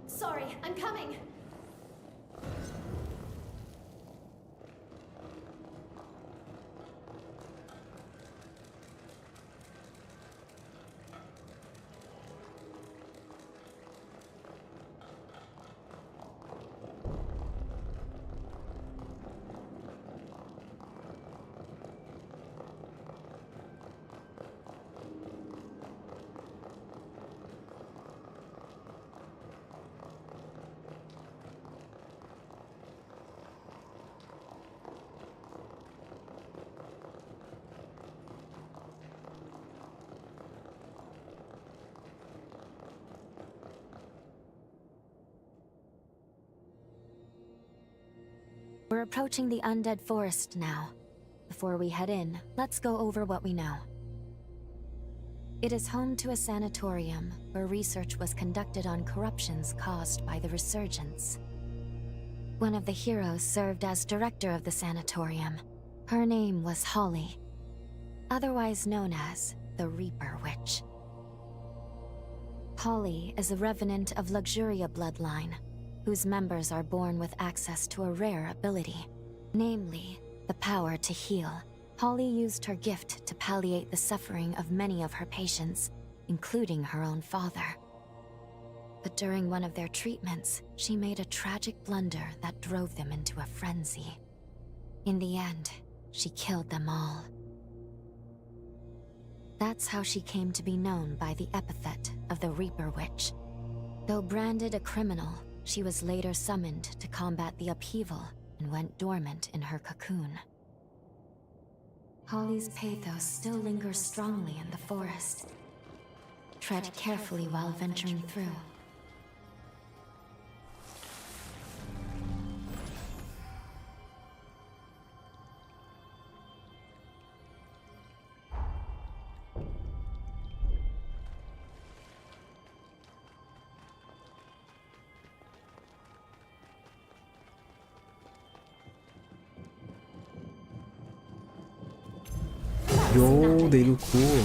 Sorry, I'm coming. We're approaching the Undead Forest now. Before we head in, let's go over what we know. It is home to a sanatorium where research was conducted on corruptions caused by the resurgence. One of the heroes served as director of the sanatorium. Her name was Holly, otherwise known as the Reaper Witch. Holly is a Revenant of Luxuria bloodline, whose members are born with access to a rare ability, namely, the power to heal. Holly used her gift to palliate the suffering of many of her patients, including her own father. But during one of their treatments, she made a tragic blunder that drove them into a frenzy. In the end, she killed them all. That's how she came to be known by the epithet of the Reaper Witch. Though branded a criminal, she was later summoned to combat the upheaval and went dormant in her cocoon. Holly's pathos still lingers strongly in the forest. Tread carefully while venturing through. Yo, they look cool.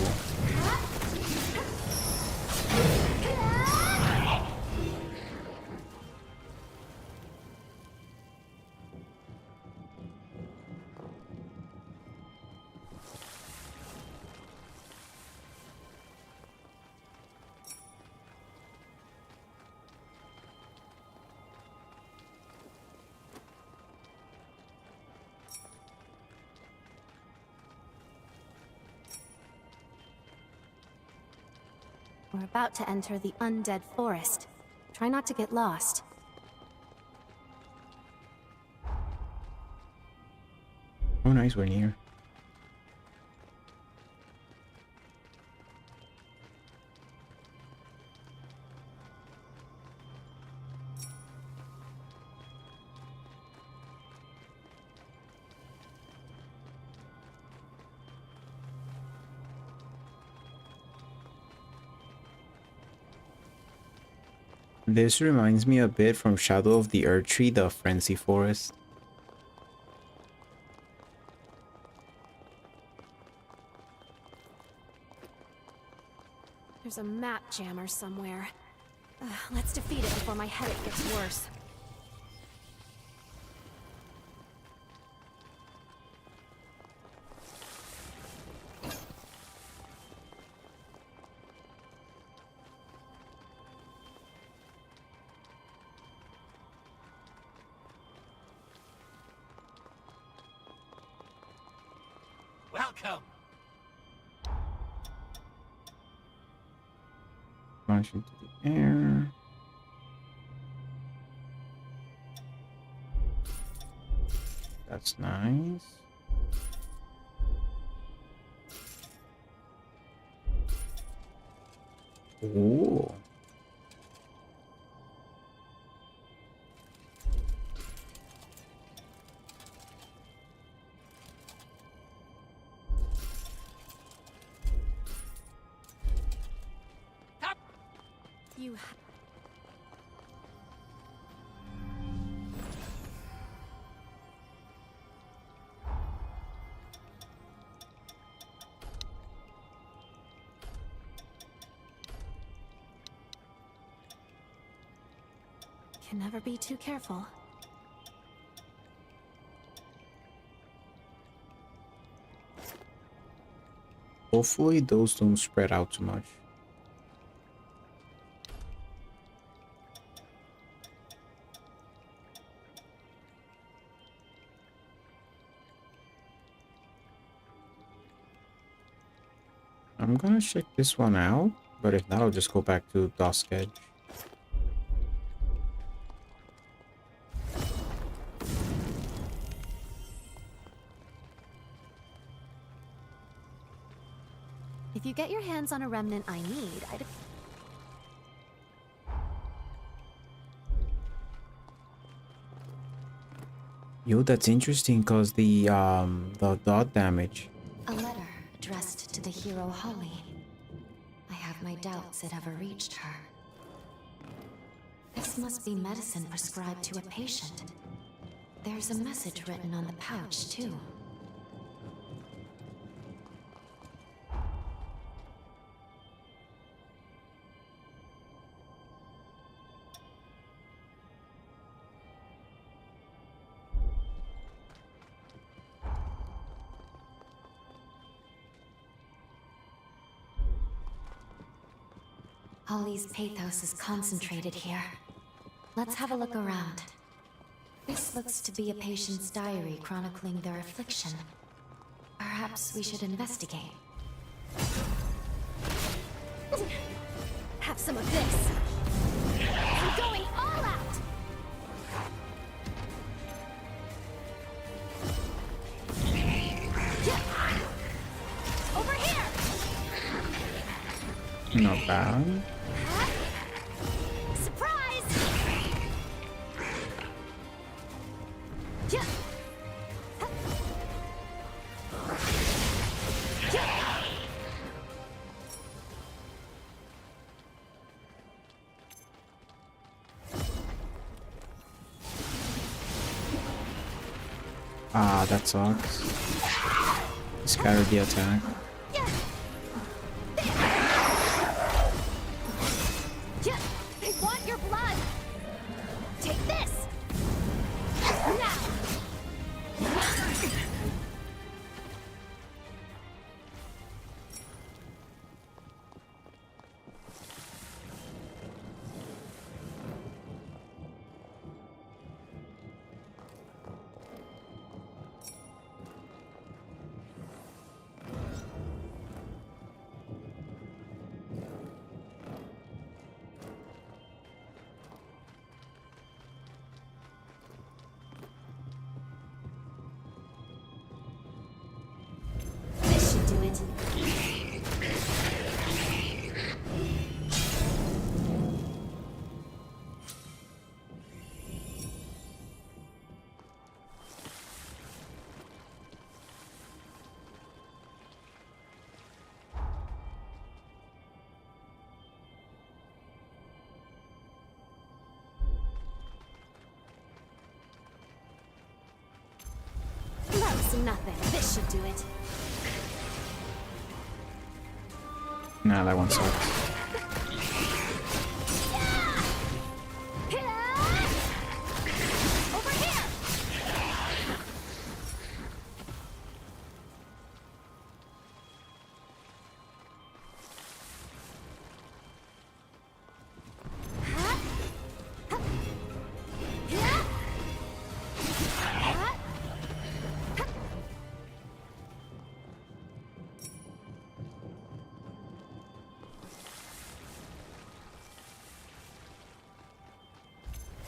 We're about to enter the Undead forest. Try not to get lost. Oh, nice, we're near. This reminds me a bit from Shadow of the Earth Tree, the Frenzy Forest. There's a map jammer somewhere. Let's defeat it before my headache gets worse. Welcome! Launch into the air. That's nice. Ooh. You can never be too careful. Hopefully those don't spread out too much. I'm gonna check this one out, but if not, I'll just go back to Dusk Edge. If you get your hands on a remnant I need, I'd... Yo, that's interesting because the dot damage. A letter addressed to the hero Holly. I have my doubts it ever reached her. This must be medicine prescribed to a patient. There's a message written on the pouch, too. Holly's pathos is concentrated here. Let's have a look around. This looks to be a patient's diary chronicling their affliction. Perhaps we should investigate. Have some of this! I'm going all out! Over here! Not bad. Surprise! Ah, that sucks. Scatter the attack. They want your blood! Take this! Now! This should do it. That was nothing. This should do it. Nah, that one sucks. Over here!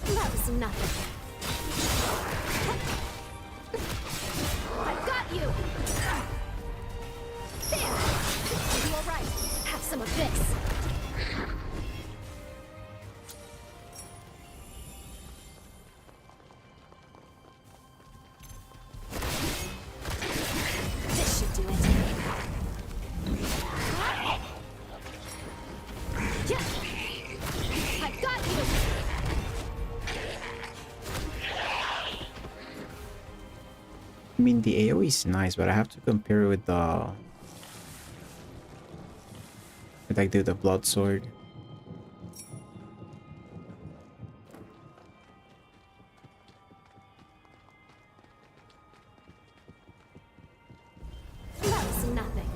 That was nothing. I've got you! There! You all right? Have some of this. This should do it. Yeah! I've got you! I mean, the AoE is nice, but I have to compare it with like the blood sword. That was nothing.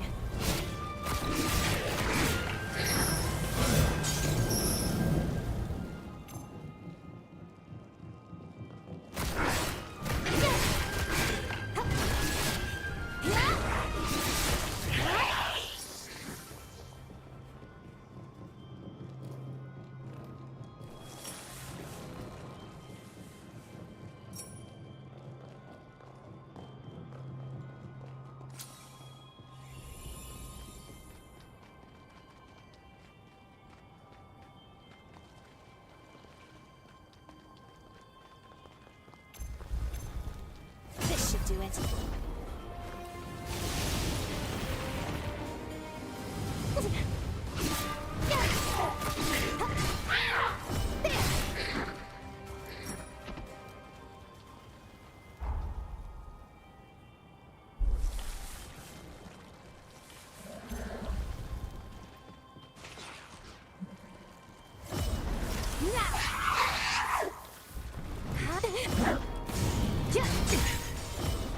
This should do it.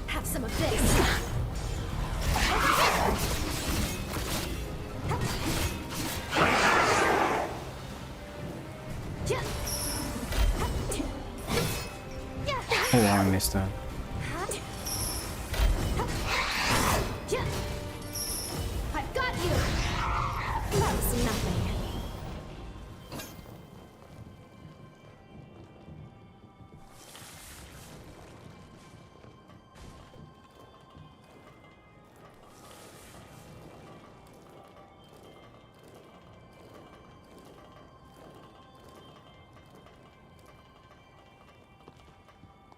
Have some of this. Oh wow, I missed that. I've got you. That was nothing.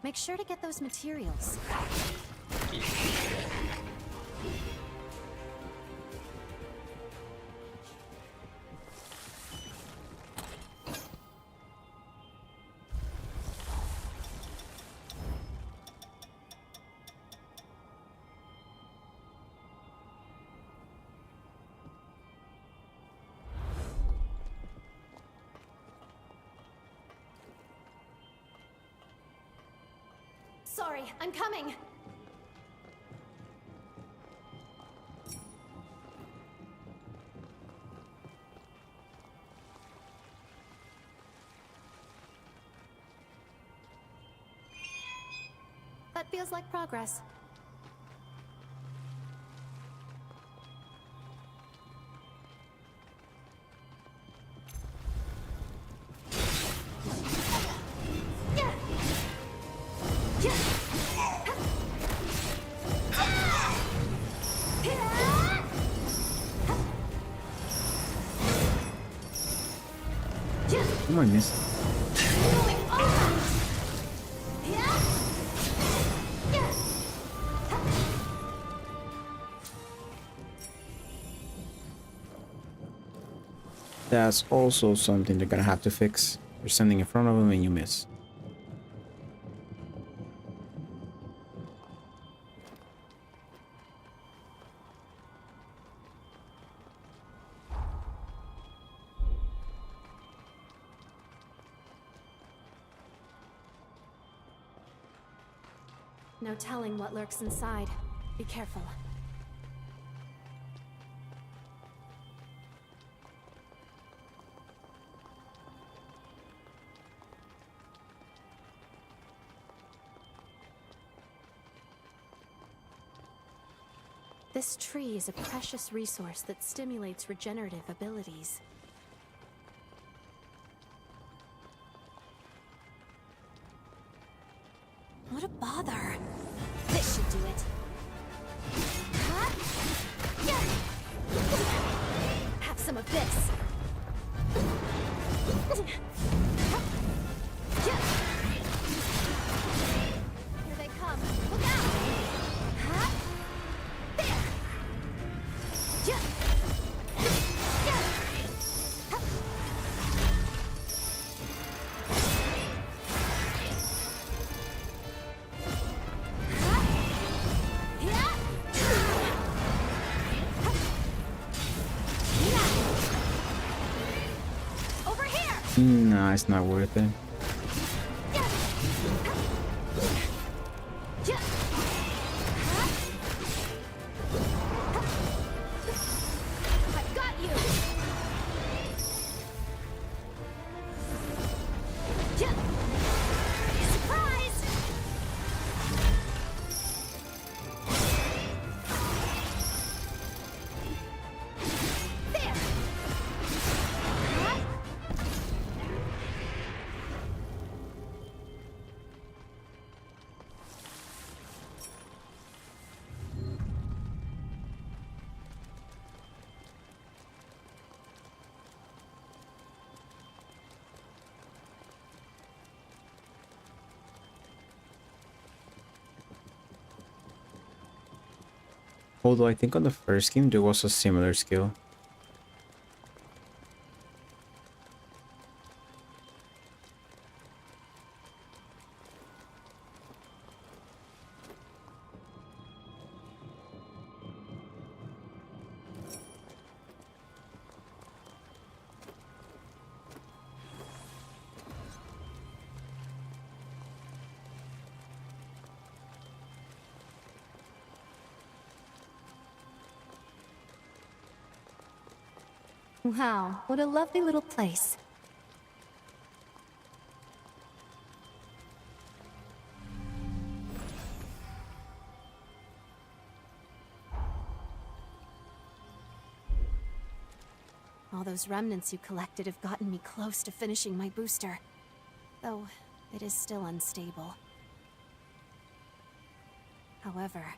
Make sure to get those materials. Sorry, I'm coming. That feels like progress. What am I missing? That's also something they're gonna have to fix. You're standing in front of them and you miss. No telling what lurks inside. Be careful. This tree is a precious resource that stimulates regenerative abilities. What a bother. This should do it. Have some of this. Here they come. Look out! There! Over here! Nah, it's not worth it. I've got you! Surprise! There! Although I think on the first game there was a similar skill. Wow, what a lovely little place. All those remnants you collected have gotten me close to finishing my booster, though it is still unstable. However,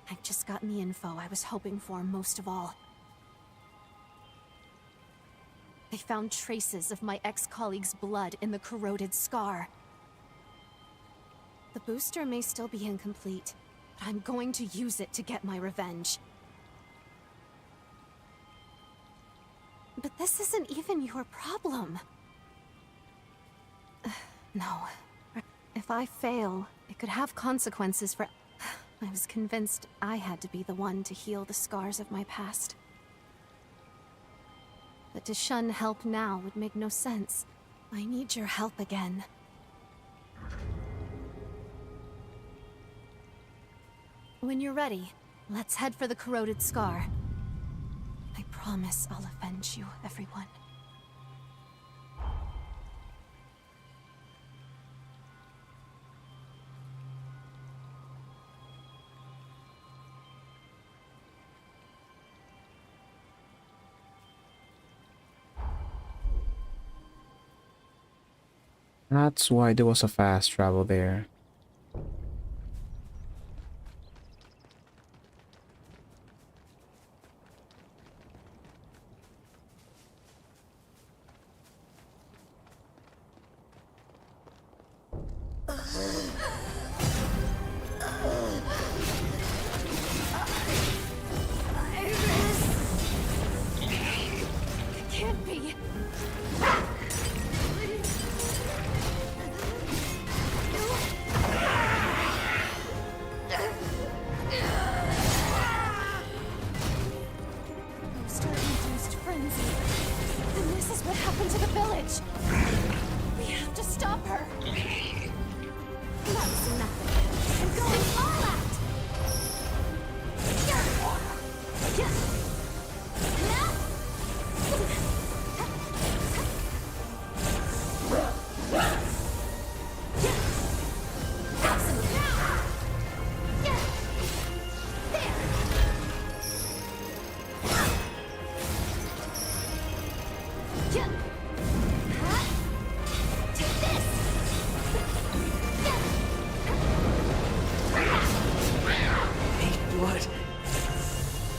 I've just gotten the info I was hoping for most of all. They found traces of my ex-colleague's blood in the corroded scar. The booster may still be incomplete, but I'm going to use it to get my revenge. But this isn't even your problem. No. If I fail, it could have consequences for... I was convinced I had to be the one to heal the scars of my past. But to shun help now would make no sense. I need your help again. When you're ready, let's head for the corroded scar. I promise I'll avenge you, everyone. That's why there was a fast travel there. Can't be. Post-induced frenzy. And this is what happened to the village. We have to stop her. That was nothing. I'm going all out.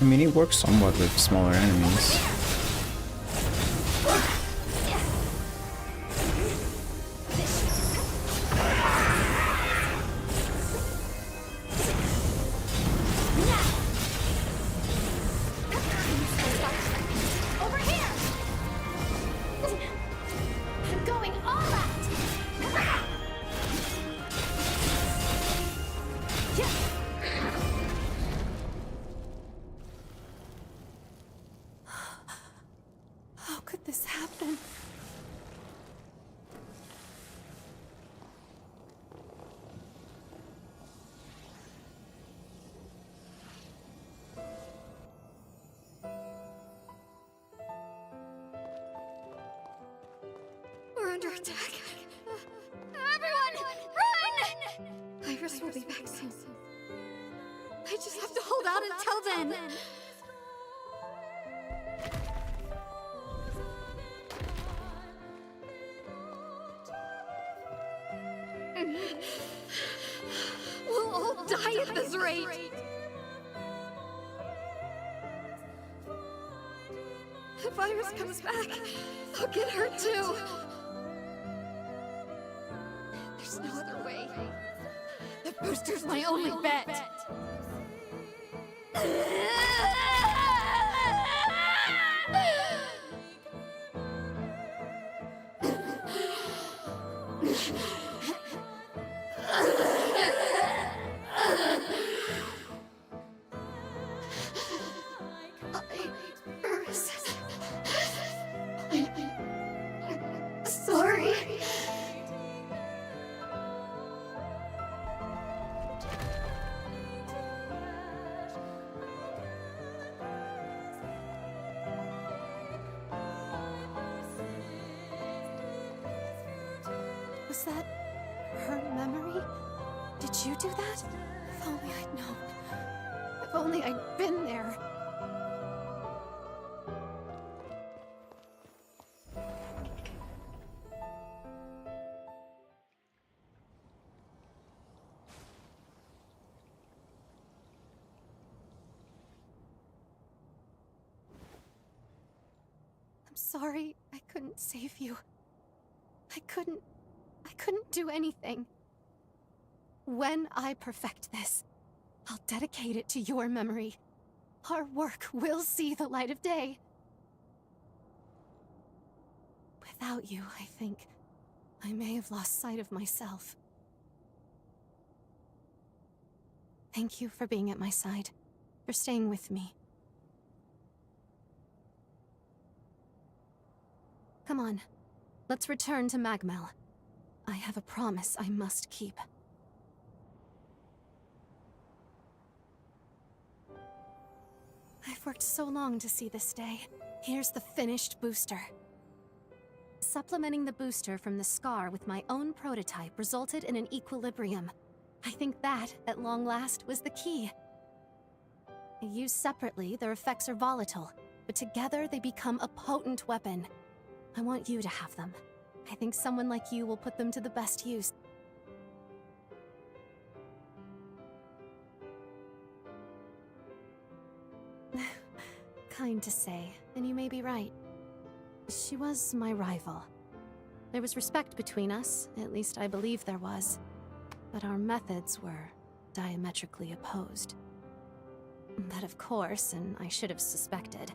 I mean, it works somewhat with smaller enemies. Over here! I'm going all out! How could this happen? We're under attack. Everyone, run! Iris will be back soon. I just have to hold out until then. We'll all die at this rate. If Iris comes back, I'll get her too. There's no other way. The booster's my only bet. Sorry. Was that her memory? Did you do that? If only I'd known. If only I'd been there. I'm sorry I couldn't save you. I couldn't do anything. When I perfect this, I'll dedicate it to your memory. Our work will see the light of day. Without you, I think, I may have lost sight of myself. Thank you for being at my side, for staying with me. Come on, let's return to Magmel. I have a promise I must keep. I've worked so long to see this day. Here's the finished booster. Supplementing the booster from the Scar with my own prototype resulted in an equilibrium. I think that, at long last, was the key. Used separately, their effects are volatile, but together they become a potent weapon. I want you to have them. I think someone like you will put them to the best use. Kind to say, and you may be right. She was my rival. There was respect between us, at least I believe there was. But our methods were diametrically opposed. But of course, and I should have suspected,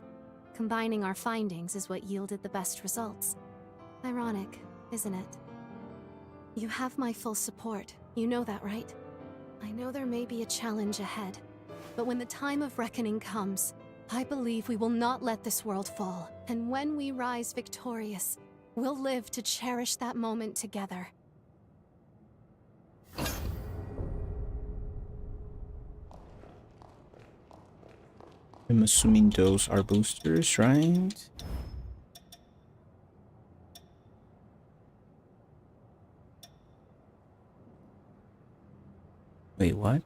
combining our findings is what yielded the best results. Ironic, isn't it? You have my full support. You know that, right? I know there may be a challenge ahead, but when the time of reckoning comes, I believe we will not let this world fall. And when we rise victorious, we'll live to cherish that moment together. I'm assuming those are boosters, right? Wait, what?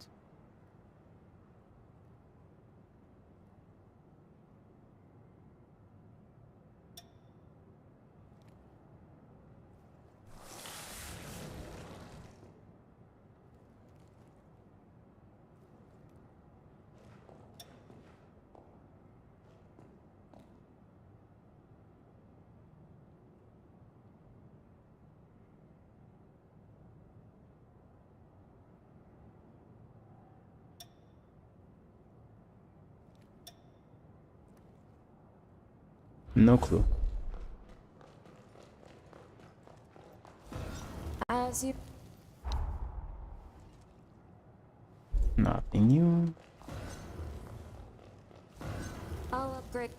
No clue. As you... Nothing new. I'll upgrade...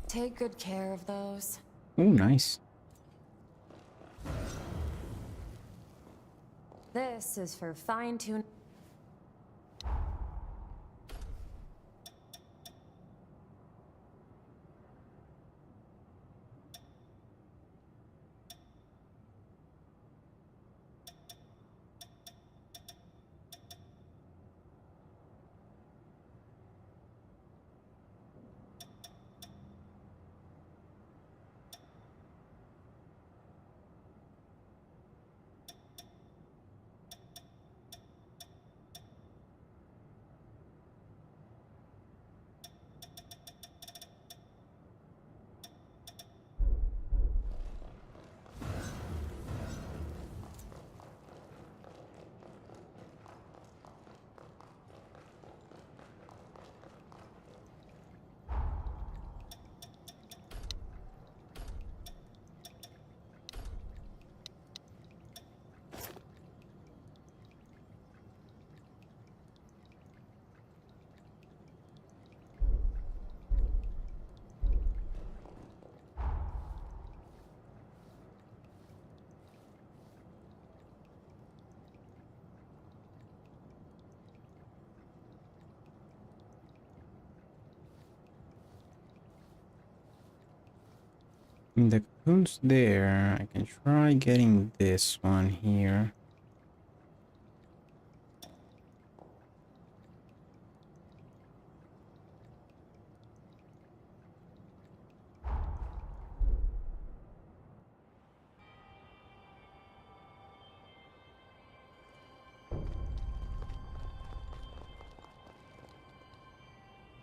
Take good care of those. Oh, nice. This is for fine-tune... The cocoon's there. I can try getting this one here.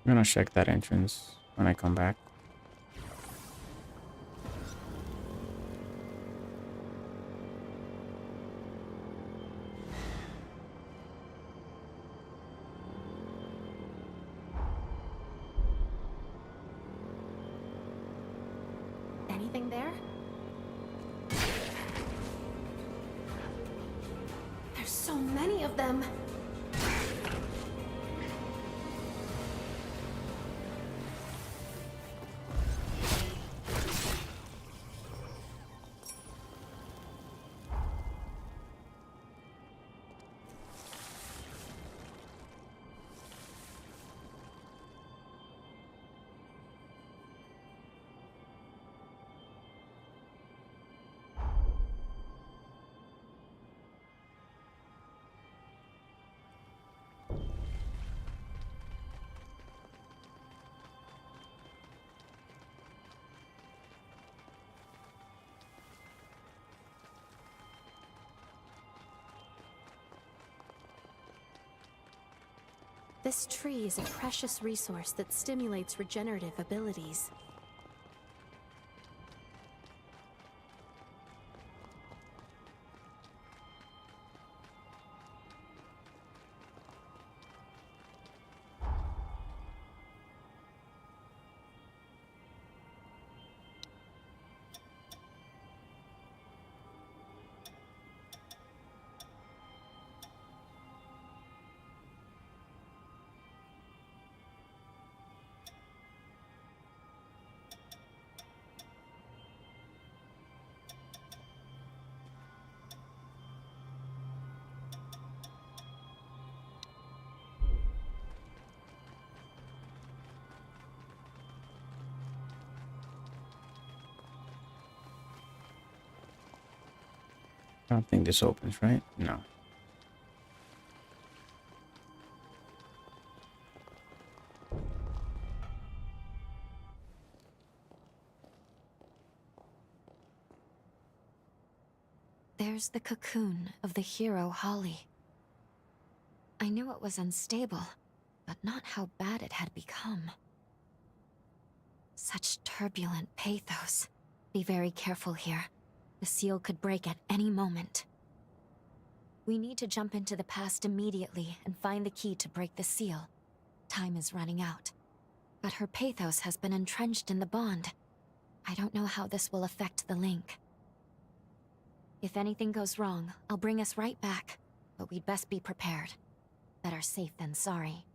I'm gonna check that entrance when I come back. Anything there? There's so many of them. This tree is a precious resource that stimulates regenerative abilities. I don't think this opens, right? No. There's the cocoon of the hero Holly. I knew it was unstable, but not how bad it had become. Such turbulent pathos. Be very careful here. The seal could break at any moment. We need to jump into the past immediately and find the key to break the seal. Time is running out. But her pathos has been entrenched in the bond. I don't know how this will affect the link. If anything goes wrong, I'll bring us right back. But we'd best be prepared. Better safe than sorry.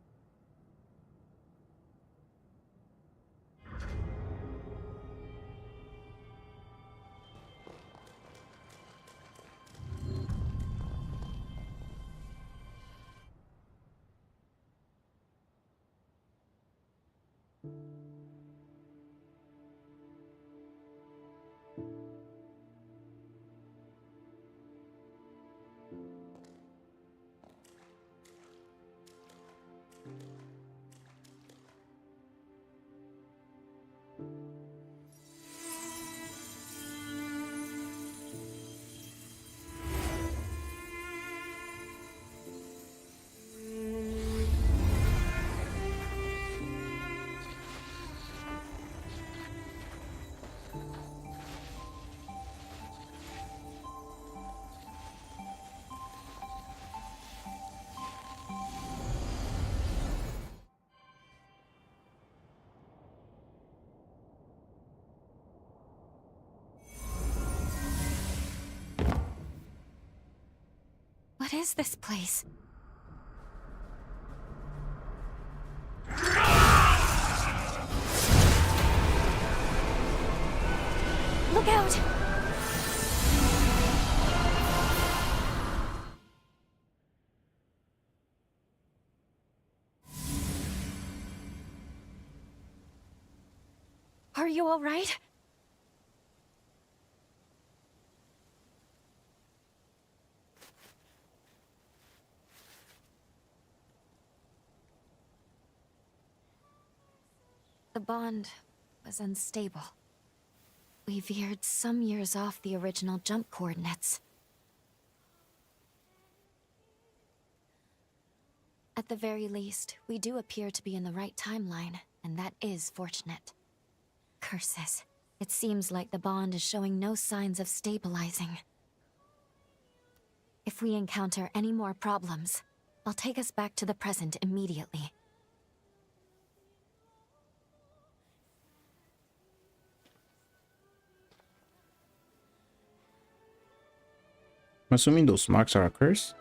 What is this place? Look out! Are you all right? The bond was unstable. We veered some years off the original jump coordinates. At the very least, we do appear to be in the right timeline, and that is fortunate. Curses. It seems like the bond is showing no signs of stabilizing. If we encounter any more problems, I'll take us back to the present immediately. I'm assuming those marks are a curse.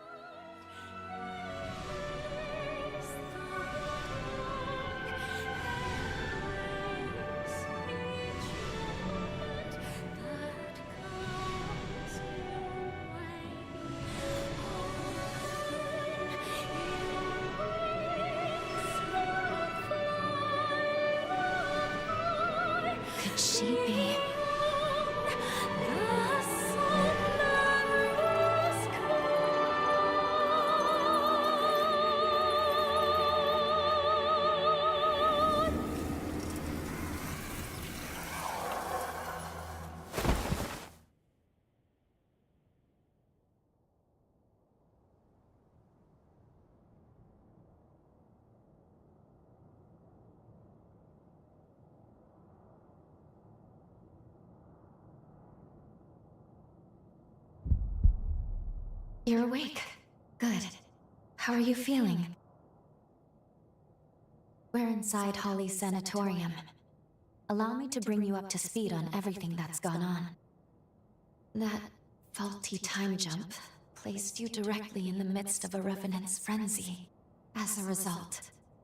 Could she be? You're awake. Good. How are you feeling? We're inside Holly's sanatorium. Allow me to bring you up to speed on everything that's gone on. That faulty time jump placed you directly in the midst of a Revenant's frenzy. As a result,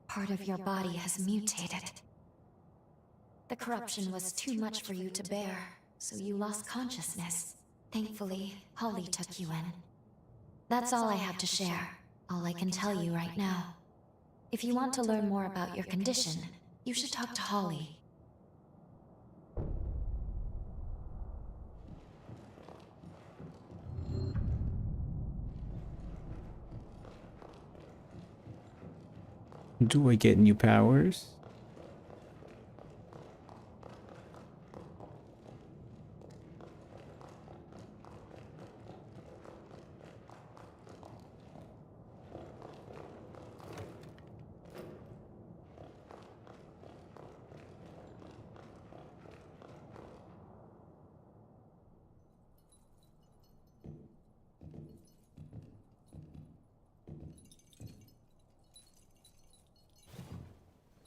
part of your body has mutated. The corruption was too much for you to bear, so you lost consciousness. Thankfully, Holly took you in. That's all I have to share, all I can tell you right now. If you want to learn more about your condition, you should talk to Holly. Do I get new powers?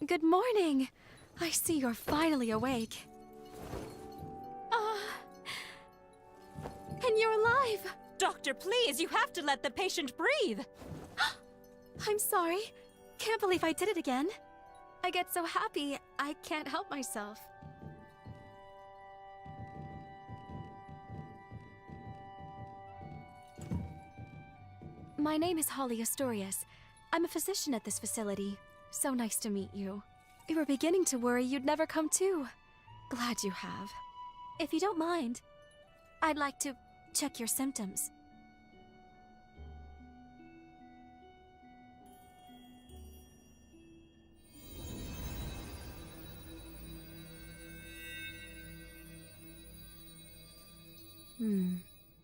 Good morning! I see you're finally awake. And you're alive! Doctor, please, you have to let the patient breathe! I'm sorry. Can't believe I did it again. I get so happy, I can't help myself. My name is Holly Histories. I'm a physician at this facility. So nice to meet you. We were beginning to worry you'd never come to. Glad you have. If you don't mind, I'd like to check your symptoms.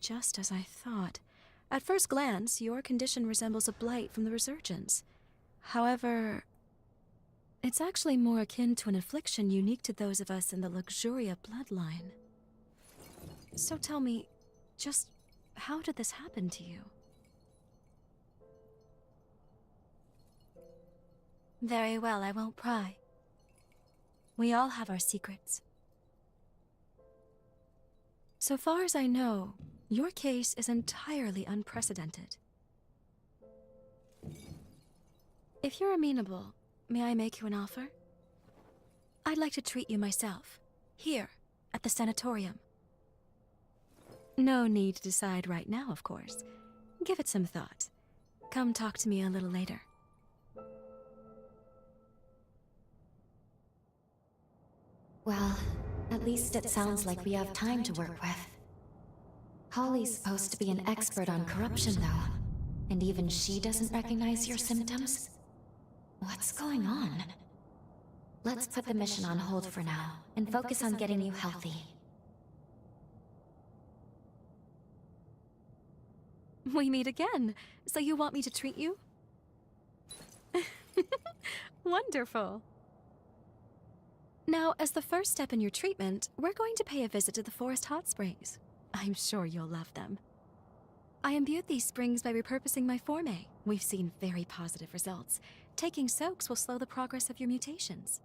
Just as I thought. At first glance, your condition resembles a blight from the resurgence. However, it's actually more akin to an affliction unique to those of us in the Luxuria bloodline. So tell me, just how did this happen to you? Very well, I won't pry. We all have our secrets. So far as I know, your case is entirely unprecedented. If you're amenable, may I make you an offer? I'd like to treat you myself, here, at the sanatorium. No need to decide right now, of course. Give it some thought. Come talk to me a little later. Well, at least it sounds like we have time to work with. Holly's supposed to be an expert on corruption, though. And even she doesn't recognize your symptoms? What's going on? Let's put the mission on hold for now, and focus on getting you healthy. We meet again, so you want me to treat you? Wonderful. Now, as the first step in your treatment, we're going to pay a visit to the forest hot springs. I'm sure you'll love them. I imbued these springs by repurposing my forme. We've seen very positive results. Taking soaks will slow the progress of your mutations.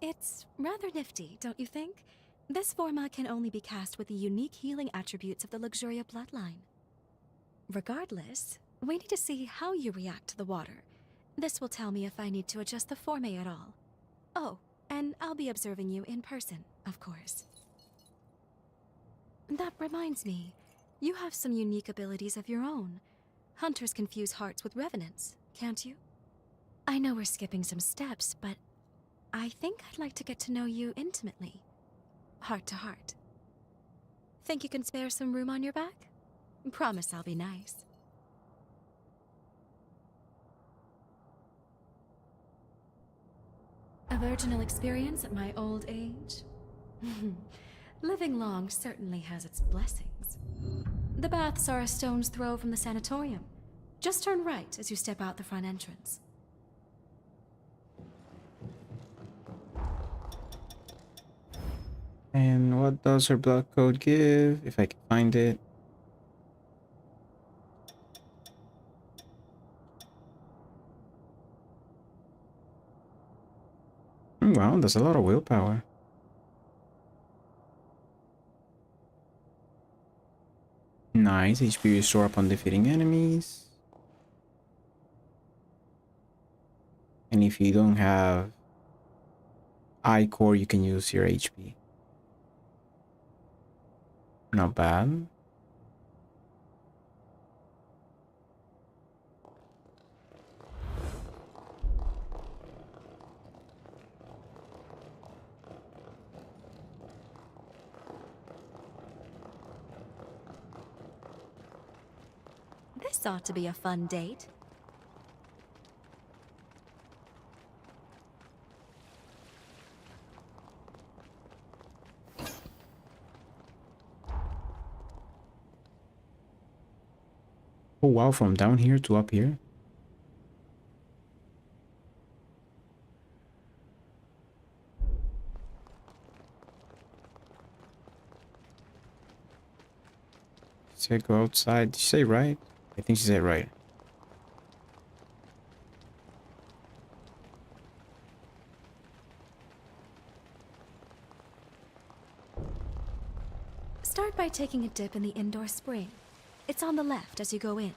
It's rather nifty, don't you think? This forma can only be cast with the unique healing attributes of the Luxuria bloodline. Regardless, we need to see how you react to the water. This will tell me if I need to adjust the forme at all. Oh, and I'll be observing you in person, of course. That reminds me, you have some unique abilities of your own. Hunters can fuse hearts with revenants, can't you? I know we're skipping some steps, but I think I'd like to get to know you intimately. Heart to heart. Think you can spare some room on your back? Promise I'll be nice. A virginal experience at my old age? Living long certainly has its blessings. The baths are a stone's throw from the sanatorium. Just turn right as you step out the front entrance. And what does her blood code give, if I can find it? Wow, that's a lot of willpower. Nice, HP restore upon defeating enemies. And if you don't have I-core, you can use your HP. Not bad. This ought to be a fun date. Oh wow, from down here to up here. Say go outside. Did you say right? I think she said right. Start by taking a dip in the indoor spring. It's on the left as you go in.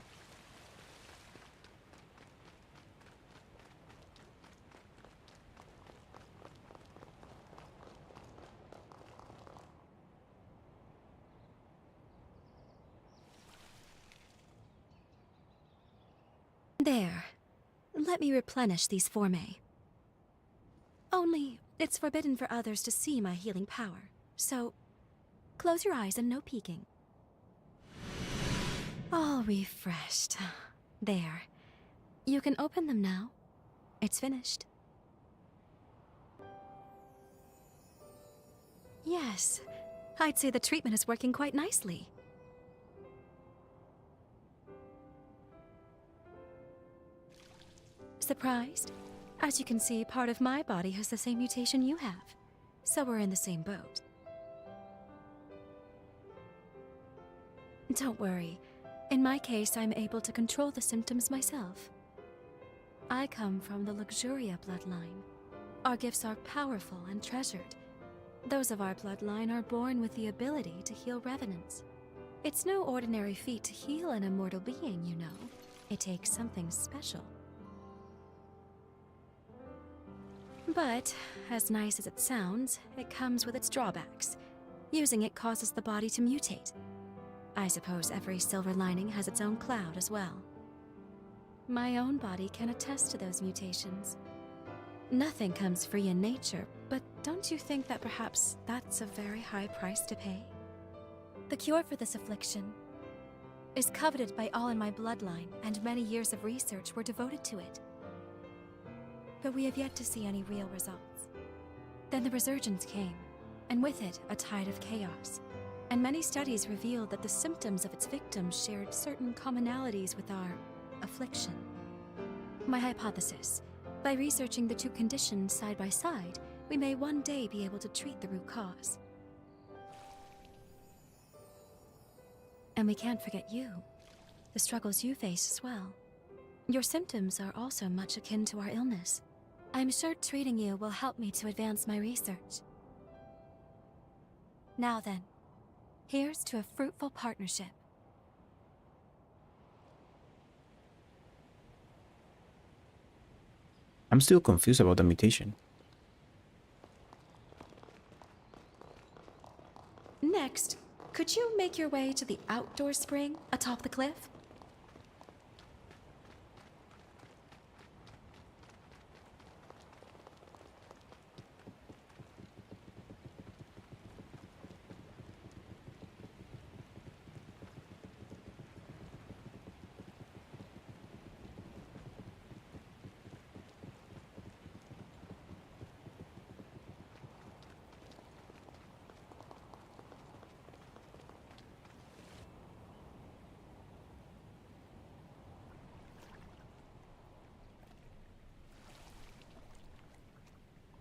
There. Let me replenish these formae. Only, it's forbidden for others to see my healing power, so close your eyes and no peeking. All refreshed. There. You can open them now. It's finished. Yes, I'd say the treatment is working quite nicely. Surprised? As you can see, part of my body has the same mutation you have. So we're in the same boat. Don't worry. In my case, I'm able to control the symptoms myself. I come from the Luxuria bloodline. Our gifts are powerful and treasured. Those of our bloodline are born with the ability to heal Revenants. It's no ordinary feat to heal an immortal being, you know. It takes something special. But, as nice as it sounds, it comes with its drawbacks. Using it causes the body to mutate. I suppose every silver lining has its own cloud as well. My own body can attest to those mutations. Nothing comes free in nature, but don't you think that perhaps that's a very high price to pay? The cure for this affliction is coveted by all in my bloodline, and many years of research were devoted to it. But we have yet to see any real results. Then the resurgence came, and with it, a tide of chaos. And many studies revealed that the symptoms of its victims shared certain commonalities with our affliction. My hypothesis: by researching the two conditions side by side, we may one day be able to treat the root cause. And we can't forget you, the struggles you face as well. Your symptoms are also much akin to our illness. I'm sure treating you will help me to advance my research. Now then, here's to a fruitful partnership. I'm still confused about the mutation. Next, could you make your way to the outdoor spring atop the cliff?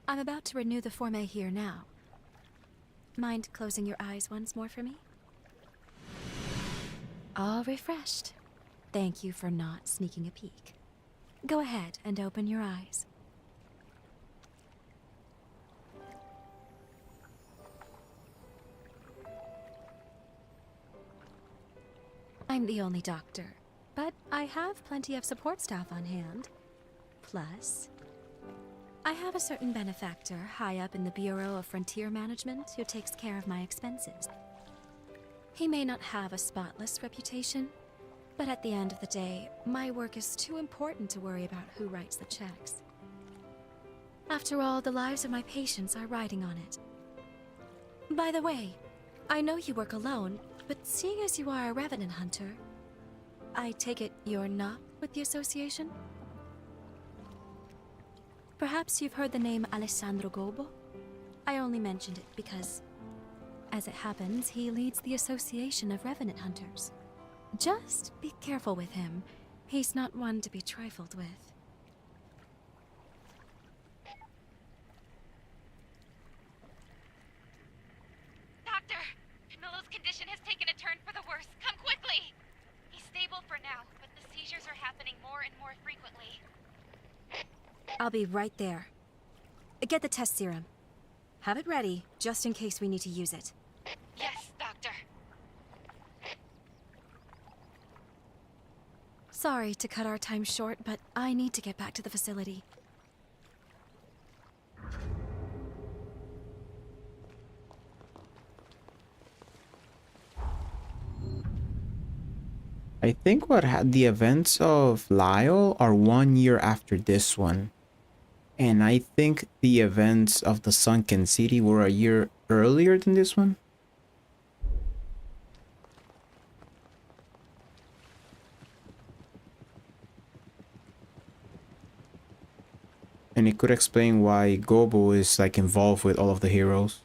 I'm about to renew the formae here now. Mind closing your eyes once more for me? All refreshed. Thank you for not sneaking a peek. Go ahead and open your eyes. I'm the only doctor, but I have plenty of support staff on hand. Plus, I have a certain benefactor high up in the Bureau of Frontier Management who takes care of my expenses. He may not have a spotless reputation, but at the end of the day, my work is too important to worry about who writes the checks. After all, the lives of my patients are riding on it. By the way, I know you work alone, but seeing as you are a Revenant hunter, I take it you're not with the association? Perhaps you've heard the name Alessandro Gobo? I only mentioned it because, as it happens, he leads the Association of Revenant Hunters. Just be careful with him. He's not one to be trifled with. Doctor! Camillo's condition has taken a turn for the worse. Come quickly! He's stable for now, but the seizures are happening more and more frequently. I'll be right there. Get the test serum. Have it ready, just in case we need to use it. Yes, Doctor. Sorry to cut our time short, but I need to get back to the facility. I think what had the events of Lyle are 1 year after this one. And I think the events of the Sunken City were a year earlier than this one. And it could explain why Gobo is like involved with all of the heroes.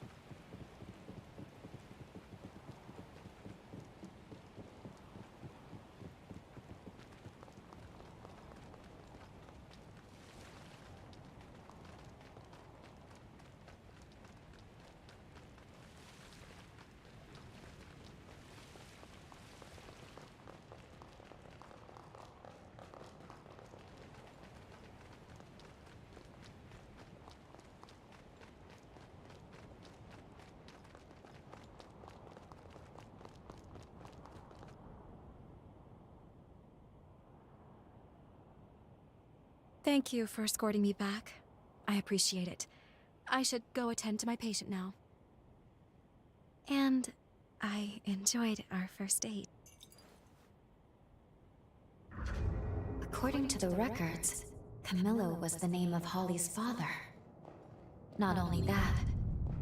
Thank you for escorting me back. I appreciate it. I should go attend to my patient now. And I enjoyed our first date. According to the records, Camillo was the name of Holly's father. Not only that,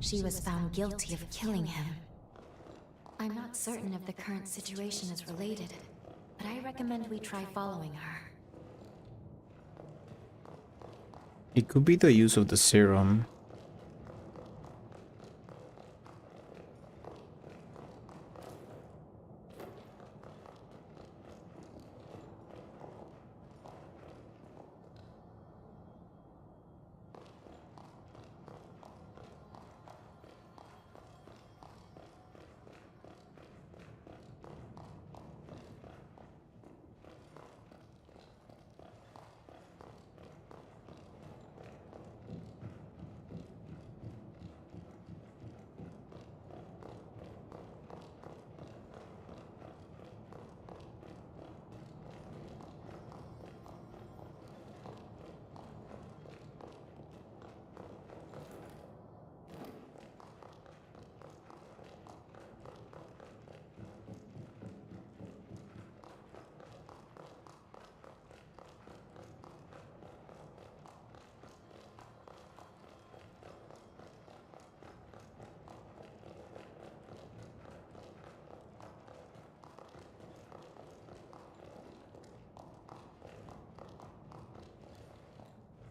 she was found guilty of killing him. I'm not certain if the current situation is related, but I recommend we try following her. It could be the use of the serum.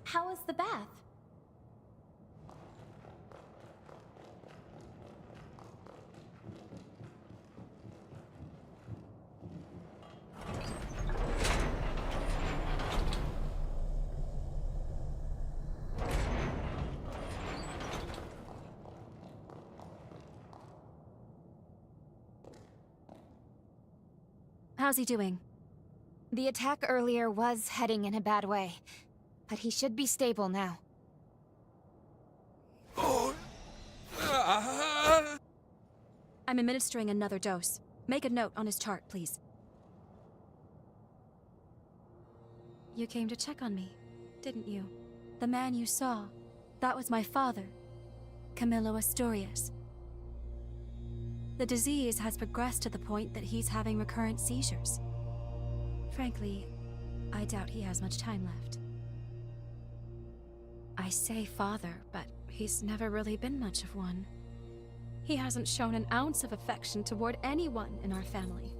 How was the bath? How's he doing? The attack earlier was heading in a bad way, but he should be stable now. I'm administering another dose. Make a note on his chart, please. You came to check on me, didn't you? The man you saw, that was my father, Camillo Asturias. The disease has progressed to the point that he's having recurrent seizures. Frankly, I doubt he has much time left. I say father, but he's never really been much of one. He hasn't shown an ounce of affection toward anyone in our family.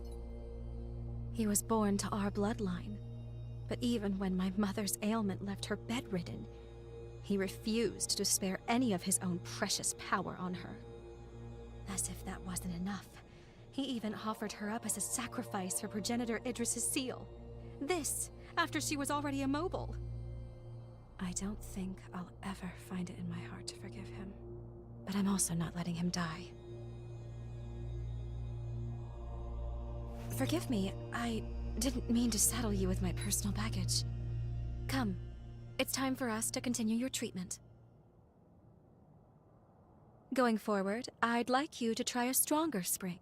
He was born to our bloodline, but even when my mother's ailment left her bedridden, he refused to spare any of his own precious power on her. As if that wasn't enough, he even offered her up as a sacrifice for progenitor Idris's seal. This, after she was already immobile. I don't think I'll ever find it in my heart to forgive him. But I'm also not letting him die. Forgive me, I didn't mean to saddle you with my personal baggage. Come, it's time for us to continue your treatment. Going forward, I'd like you to try a stronger spring.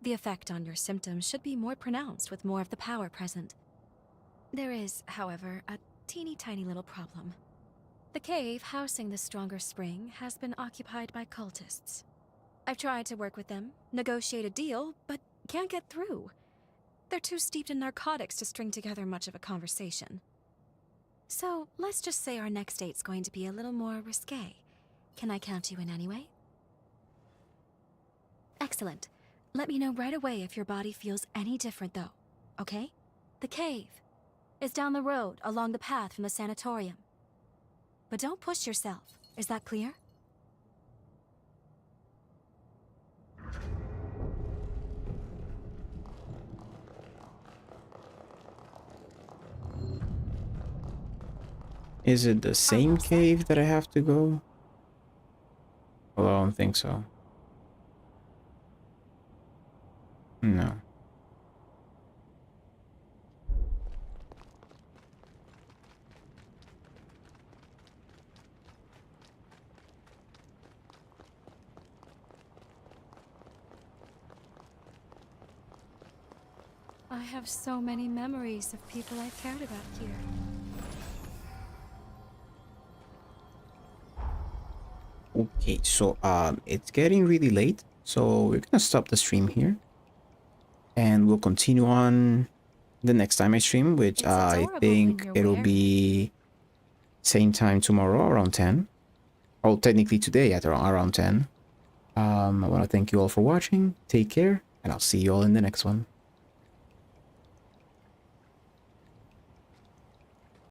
The effect on your symptoms should be more pronounced with more of the power present. There is, however, a teeny tiny little problem. The cave housing the stronger spring has been occupied by cultists. I've tried to work with them, negotiate a deal, but can't get through. They're too steeped in narcotics to string together much of a conversation. So, let's just say our next date's going to be a little more risque. Can I count you in anyway? Excellent. Let me know right away if your body feels any different, though. Okay? The cave is down the road along the path from the sanatorium. But don't push yourself. Is that clear? Is it the same cave that I have to go? Well, I don't think so. No. I have so many memories of people I've cared about here. Okay, so it's getting really late, so we're gonna stop the stream here. And we'll continue on the next time I stream, which I think it'll be same time tomorrow around 10. Oh, technically today at around 10. I want to thank you all for watching. Take care, and I'll see you all in the next one.